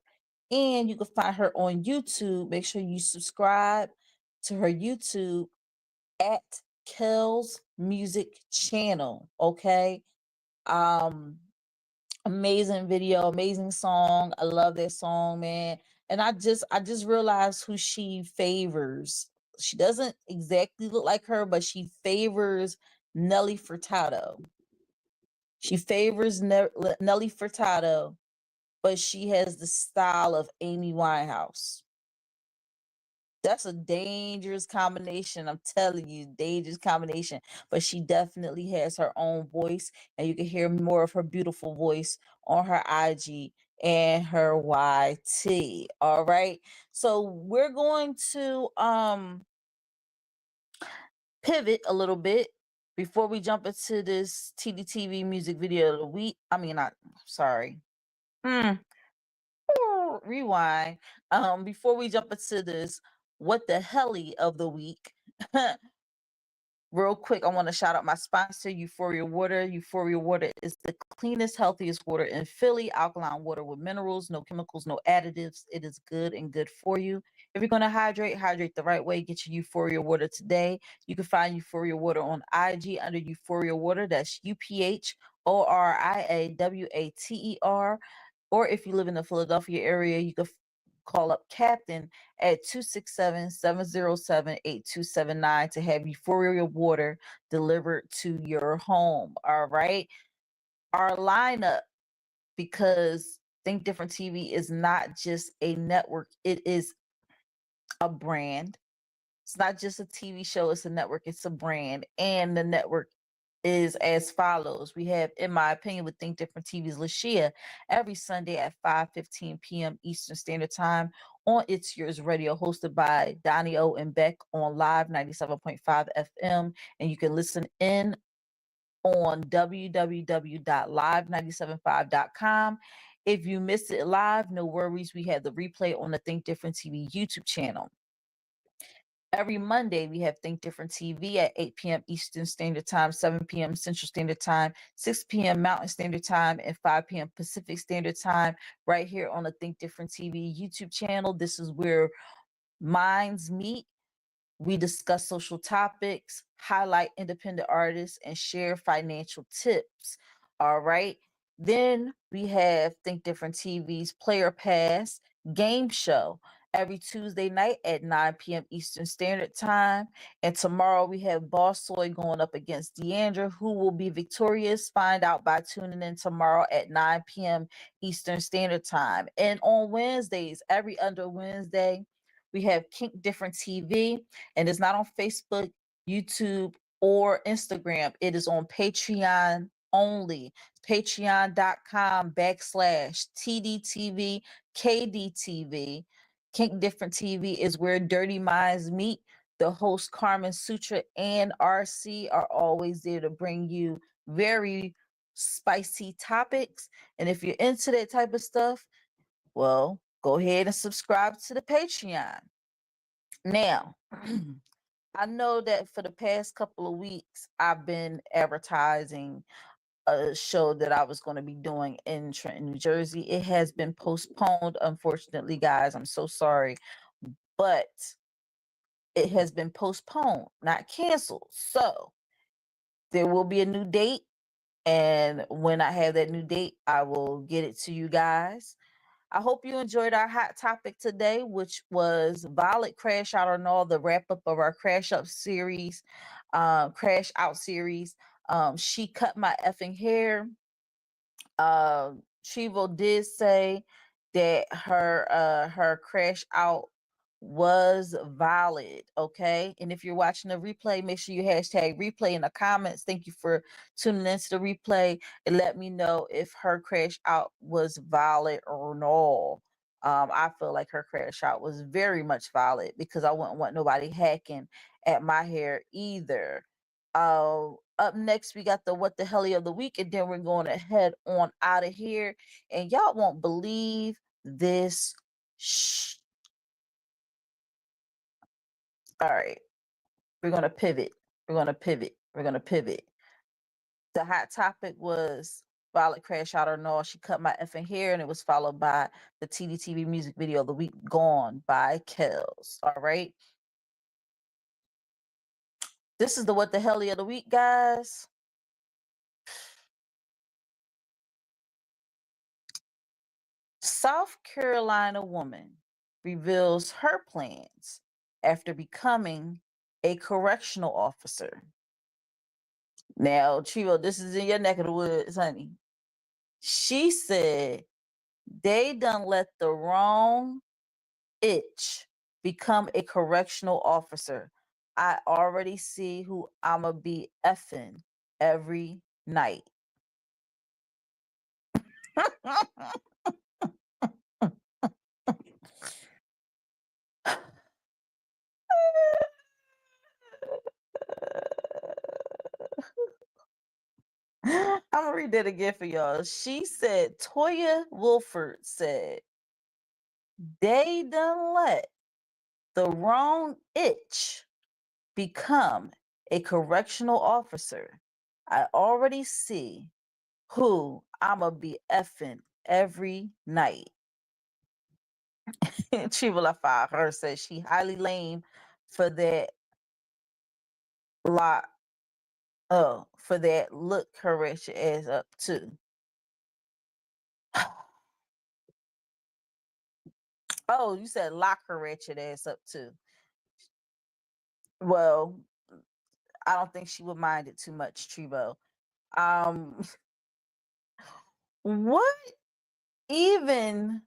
and you can find her on YouTube. Make sure you subscribe to her YouTube at Kels Music Channel. Okay. Amazing video, amazing song. I love that song, man. And I just realized who she favors. She doesn't exactly look like her, but she favors Nelly Furtado. She favors Nelly Furtado, but she has the style of Amy Winehouse. That's a dangerous combination. I'm telling you, dangerous combination. But she definitely has her own voice, and you can hear more of her beautiful voice on her IG and her YT. All right. So we're going to pivot a little bit before we jump into this TDTV music video of the week. I mean, not sorry. Rewind. Before we jump into this, what the helly of the week. Real quick, I want to shout out my sponsor, Euphoria Water. Euphoria Water is the cleanest, healthiest water in Philly. Alkaline water with minerals, no chemicals, no additives. It is good and good for you. If you're going to hydrate the right way. Get your Euphoria Water today. You can find Euphoria Water on IG under Euphoria Water. That's UPHORIAWATER. Or if you live in the Philadelphia area, you can call up Captain at 267-707-8279 to have Euphoria Water delivered to your home. All right. Our lineup, because Think Different TV is not just a network, it is a brand. It's not just a TV show, it's a network, it's a brand. And the network is as follows. We have, in my opinion, with Think Different TV's LaShia every Sunday at 5:15 p.m. Eastern Standard Time on It's Yours Radio, hosted by Donnie O and Beck on Live 97.5 FM. And you can listen in on www.live975.com. If you missed it live, no worries. We have the replay on the Think Different TV YouTube channel. Every Monday, we have Think Different TV at 8 p.m. Eastern Standard Time, 7 p.m. Central Standard Time, 6 p.m. Mountain Standard Time, and 5 p.m. Pacific Standard Time, right here on the Think Different TV YouTube channel. This is where minds meet. We discuss social topics, highlight independent artists, and share financial tips. All right. Then we have Think Different TV's Player Pass game show every Tuesday night at 9 p.m. Eastern Standard Time. And tomorrow we have Boss Soy going up against Deandra. Who will be victorious? Find out by tuning in tomorrow at 9 p.m. Eastern Standard Time. And on Wednesdays, every other Wednesday, we have Think Different TV, and it's not on Facebook, YouTube, or Instagram. It is on Patreon only. Patreon.com/TDTV KDTV. Kink Different TV is where dirty minds meet. The hosts Carmen Sutra and RC are always there to bring you very spicy topics. And if you're into that type of stuff, well, go ahead and subscribe to the Patreon. Now, I know that for the past couple of weeks, I've been advertising a show that I was going to be doing in Trenton, New Jersey. It has been postponed, unfortunately, guys. I'm so sorry, but it has been postponed, not canceled. So there will be a new date. And when I have that new date, I will get it to you guys. I hope you enjoyed our hot topic today, which was Violet Crash Out or No, the wrap up of our Crash Out series. She cut my effing hair. Chivo did say that her crash out was valid. Okay. And if you're watching the replay, make sure you hashtag replay in the comments. Thank you for tuning into the replay and let me know if her crash out was valid or no. I feel like her crash out was very much valid because I wouldn't want nobody hacking at my hair either. Up next, we got the What the Helly of the Week, and then we're going to head on out of here. And y'all won't believe this. All right, we're going to pivot. We're going to pivot. We're going to pivot. The hot topic was Violet Crashout or No, She Cut My Effing Hair, and it was followed by the TDTV music video of the week, Gone by Kels. All right. This is the What the Helly of the week, guys. South Carolina woman reveals her plans after becoming a correctional officer. Now, Chivo, this is in your neck of the woods, honey. She said they done let the wrong itch become a correctional officer. I already see who I'ma be effing every night. I'm gonna read that again for y'all. She said, Toya Wolford said, they done let the wrong itch become a correctional officer. I already see who I'ma be effing every night. Chivalafar, her says she highly lame for that lot. Oh, for that look her wretched ass up too. Oh, you said lock her wretched ass up too. Well, I don't think she would mind it too much, Tribo. What even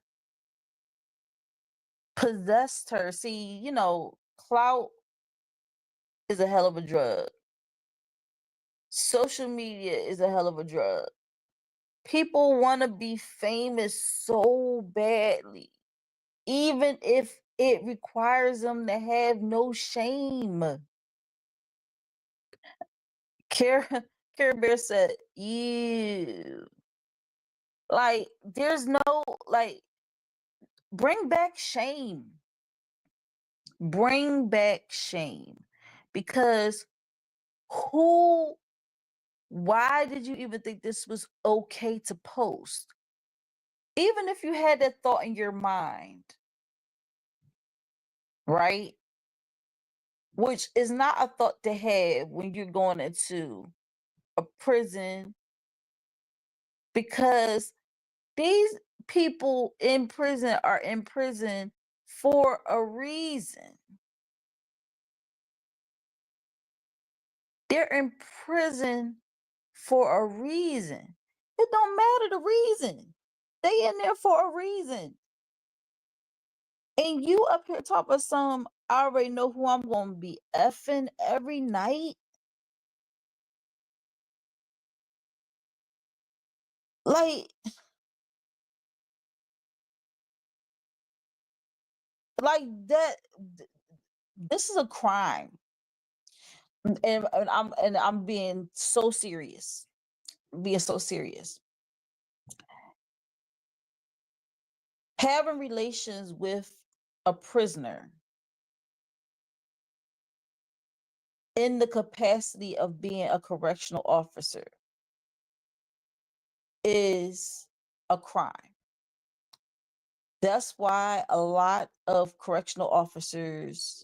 possessed her? See, you know, clout is a hell of a drug. Social media is a hell of a drug. People want to be famous so badly, even if it requires them to have no shame. Care Bear said, ew. Like, there's no, like, bring back shame. Bring back shame. Because why did you even think this was okay to post? Even if you had that thought in your mind, right? Which is not a thought to have when you're going into a prison, because these people in prison are in prison for a reason. They're in prison for a reason. It don't matter the reason. They in there for a reason. And you up here talking about some, I already know who I'm gonna be effing every night. Like that. This is a crime. And I'm being so serious. Being so serious. Having relations with a prisoner in the capacity of being a correctional officer is a crime. That's why a lot of correctional officers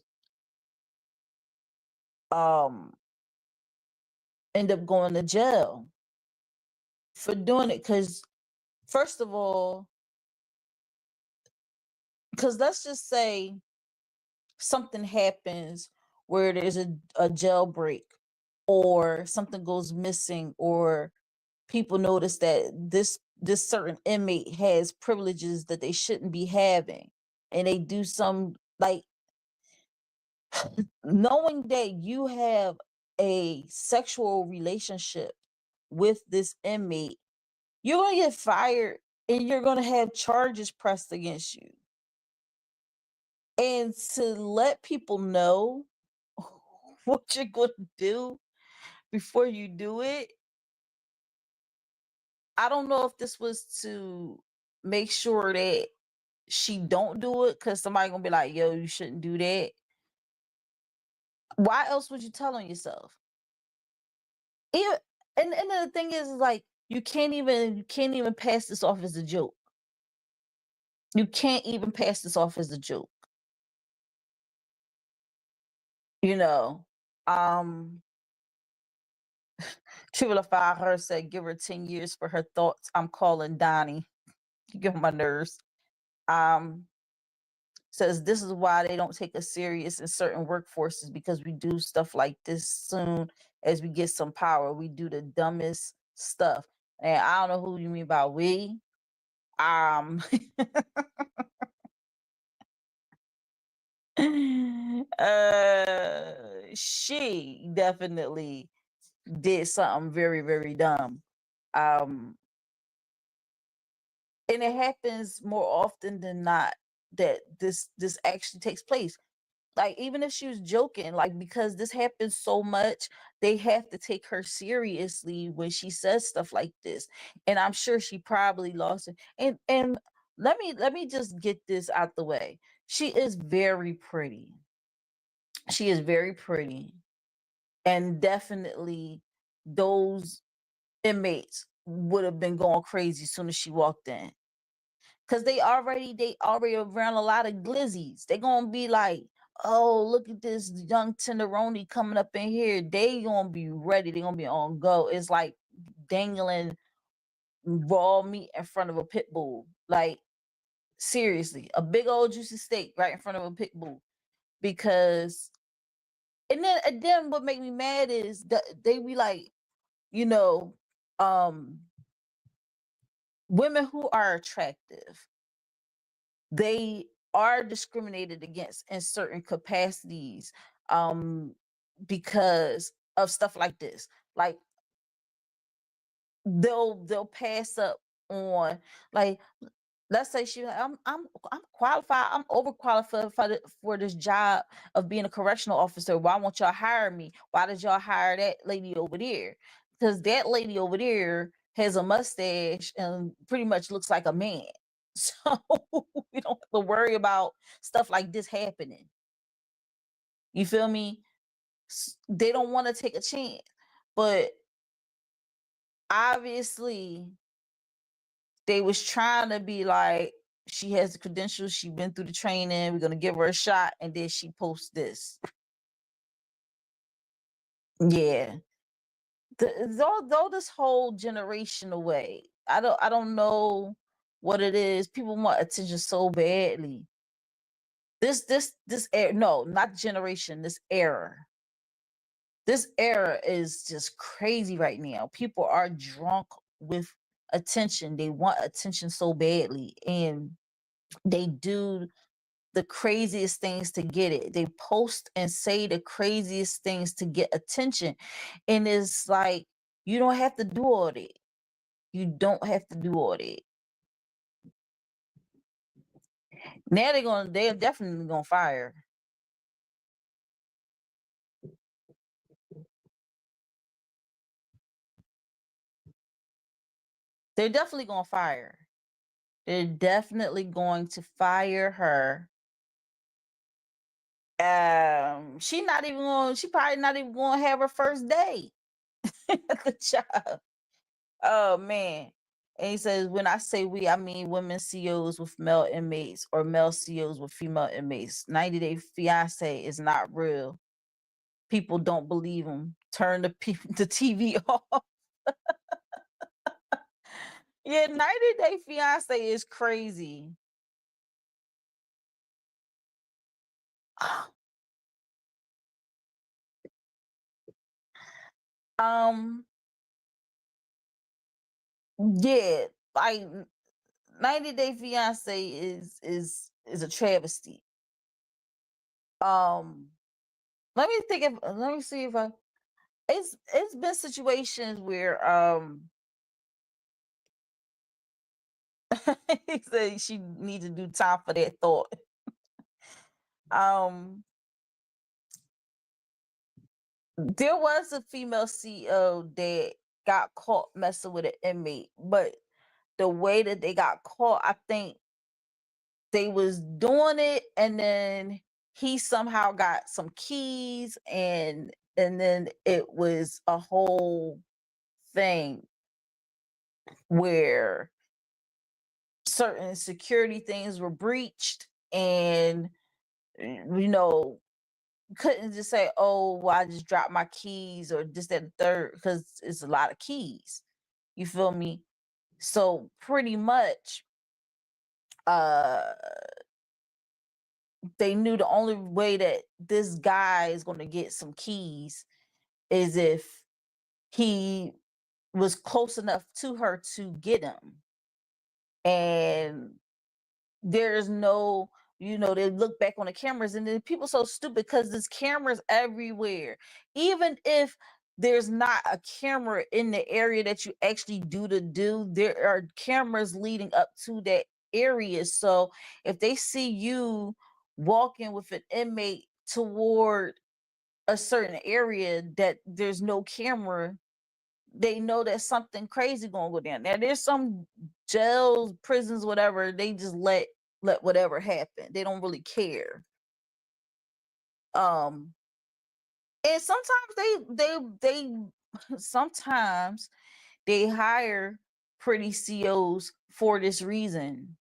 end up going to jail for doing it. Because first of all, because let's just say something happens where there's a jailbreak, or something goes missing, or people notice that this certain inmate has privileges that they shouldn't be having, and they do some, like, knowing that you have a sexual relationship with this inmate, you're going to get fired and you're going to have charges pressed against you. And to let people know what you're going to do before you do it, I don't know if this was to make sure that she don't do it, because somebody gonna be like, yo, you shouldn't do that. Why else would you tell on yourself? And the thing is, like, you can't even pass this off as a joke. You can't even pass this off as a joke. You know, Triple Five her said, give her 10 years for her thoughts. I'm calling Donnie. You get on my nerves. Says this is why they don't take us serious in certain workforces, because we do stuff like this soon as we get some power. We do the dumbest stuff. And I don't know who you mean by we. She definitely did something very, very dumb. And it happens more often than not that this actually takes place. Like, even if she was joking, like, because this happens so much, they have to take her seriously when she says stuff like this. And I'm sure she probably lost it. And let me just get this out the way. She is very pretty. She is very pretty. And definitely those inmates would have been going crazy as soon as she walked in. Cause they already around a lot of glizzies. They gonna be like, oh, look at this young tenderoni coming up in here. They gonna be ready. They gonna be on go. It's like dangling raw meat in front of a pit bull. Like, seriously, a big old juicy steak right in front of a pit bull. Because and then what make me mad is that they be like, you know, women who are attractive, they are discriminated against in certain capacities, because of stuff like this. Like, they'll pass up on, like, let's say she like, I'm qualified, I'm overqualified for this job of being a correctional officer. Why won't y'all hire me? Why did y'all hire that lady over there? Because that lady over there has a mustache and pretty much looks like a man. So we don't have to worry about stuff like this happening. You feel me? They don't want to take a chance. But obviously they was trying to be like, she has the credentials, she been through the training, we're gonna give her a shot, and then she posts this. Yeah. Though this whole generation away, I don't know what it is. People want attention so badly. This era, no, not generation, this era. This era is just crazy right now. People are drunk with attention. They want attention so badly, and they do the craziest things to get it. They post and say the craziest things to get attention. And it's like, you don't have to do all that. You don't have to do all that. Now they're definitely gonna fire. They're definitely gonna fire. They're definitely going to fire her. She probably not even gonna have her first day at the job. Oh man. And he says, when I say we, I mean women CEOs with male inmates or male CEOs with female inmates. 90 Day Fiance is not real. People don't believe him. Turn the TV off. Yeah, 90 Day Fiance is crazy. Um, yeah, like 90 Day Fiance is a travesty. Let me see if I it's been situations where he said she needs to do time for that thought. Um there was a female CEO that got caught messing with an inmate, but the way that they got caught, I think they was doing it and then he somehow got some keys and then it was a whole thing. where certain security things were breached, and couldn't just say, oh, well, I just dropped my keys or this, that, and third, because it's a lot of keys. You feel me? So pretty much, they knew the only way that this guy is going to get some keys is if he was close enough to her to get him. And there's no, they look back on the cameras, and then people so stupid because there's cameras everywhere. Even if there's not a camera in the area that you actually do, there are cameras leading up to that area. So if they see you walking with an inmate toward a certain area that there's no camera, they know that something crazy gonna go down. Now there's some jails, prisons, whatever, they just let whatever happen. They don't really care. And sometimes sometimes they hire pretty COs for this reason,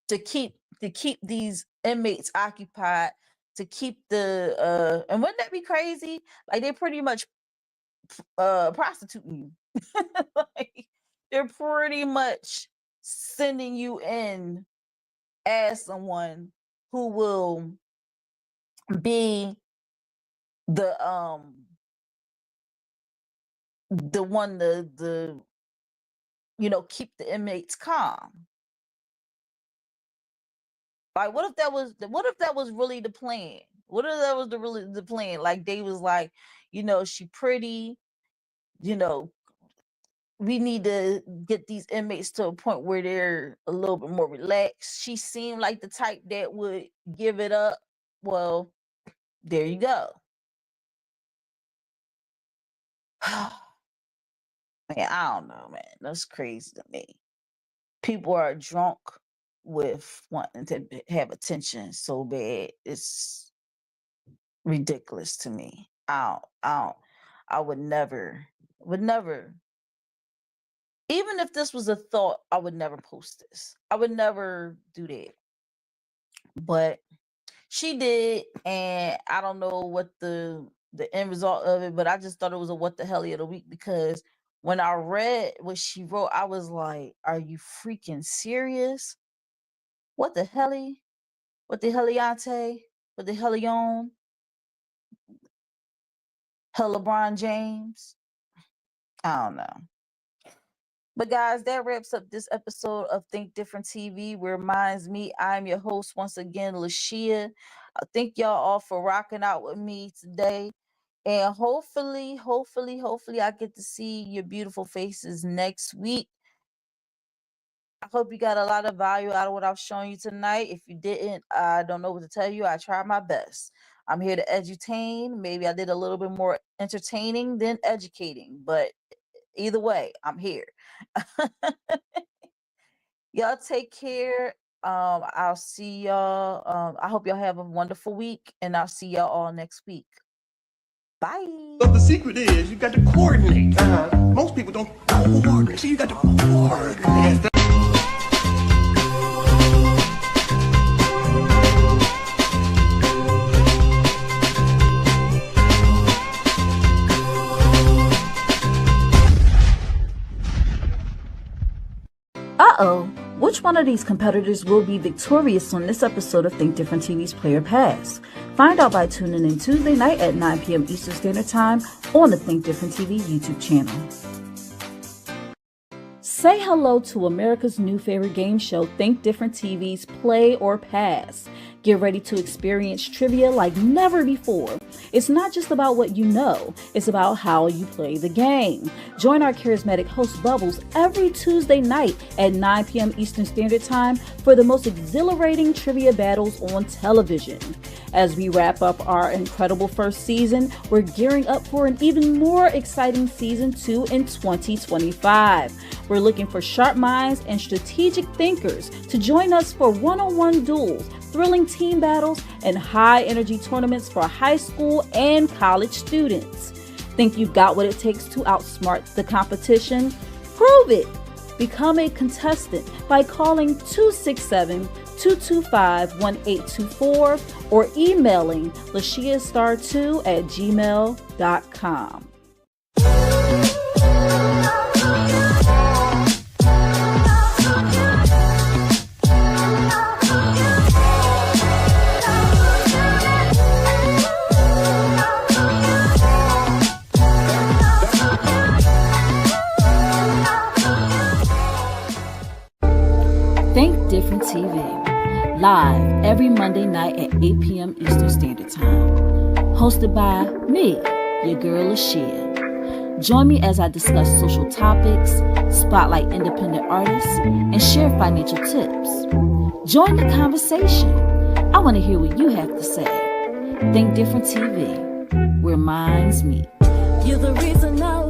to keep these inmates occupied, to keep the and wouldn't that be crazy? Like, they're pretty much prostituting you. Like, they're pretty much sending you in as someone who will be the one the keep the inmates calm. Like, what if that was really the plan? What if that was the plan? Like, they was like, she pretty, we need to get these inmates to a point where they're a little bit more relaxed. She seemed like the type that would give it up. Well, there you go. Man, I don't know, man. That's crazy to me. People are drunk with wanting to have attention so bad. It's ridiculous to me. I would never, even if this was a thought, I would never post this. I would never do that. But she did, and I don't know what the end result of it, but I just thought it was a what the hell of the week, because when I read what she wrote, I was like, are you freaking serious? What the helly? What the heliante? What the hellion? Hell LeBron James? I don't know. But guys, that wraps up this episode of Think Different TV. Reminds me, I'm your host once again, Lashia. Thank y'all all for rocking out with me today. And hopefully, I get to see your beautiful faces next week. I hope you got a lot of value out of what I've shown you tonight. If you didn't, I don't know what to tell you. I tried my best. I'm here to edutain. Maybe I did a little bit more entertaining than educating, but either way, I'm here. Y'all take care. I'll see y'all. I hope y'all have a wonderful week, and I'll see y'all all next week. Bye. But the secret is you got to coordinate. Most people don't coordinate. So you got to coordinate. Uh-oh, which one of these competitors will be victorious on this episode of Think Different TV's Player Pass? Find out by tuning in Tuesday night at 9 p.m. Eastern Standard Time on the Think Different TV YouTube channel. Say hello to America's new favorite game show, Think Different TV's Play or Pass. Get ready to experience trivia like never before. It's not just about what you know, it's about how you play the game. Join our charismatic host Bubbles every Tuesday night at 9 p.m. Eastern Standard Time for the most exhilarating trivia battles on television. As we wrap up our incredible first season, we're gearing up for an even more exciting season 2 in 2025. We're looking for sharp minds and strategic thinkers to join us for one-on-one duels, thrilling team battles, and high-energy tournaments for high school and college students. Think you've got what it takes to outsmart the competition? Prove it. Become a contestant by calling 267-225-1824 or emailing lashiastar2@gmail.com. Think Different TV, live every Monday night at 8 p.m. Eastern Standard Time. Hosted by me, your girl Lashia. Join me as I discuss social topics, spotlight independent artists, and share financial tips. Join the conversation. I want to hear what you have to say. Think Different TV, where minds meet. You're the reason I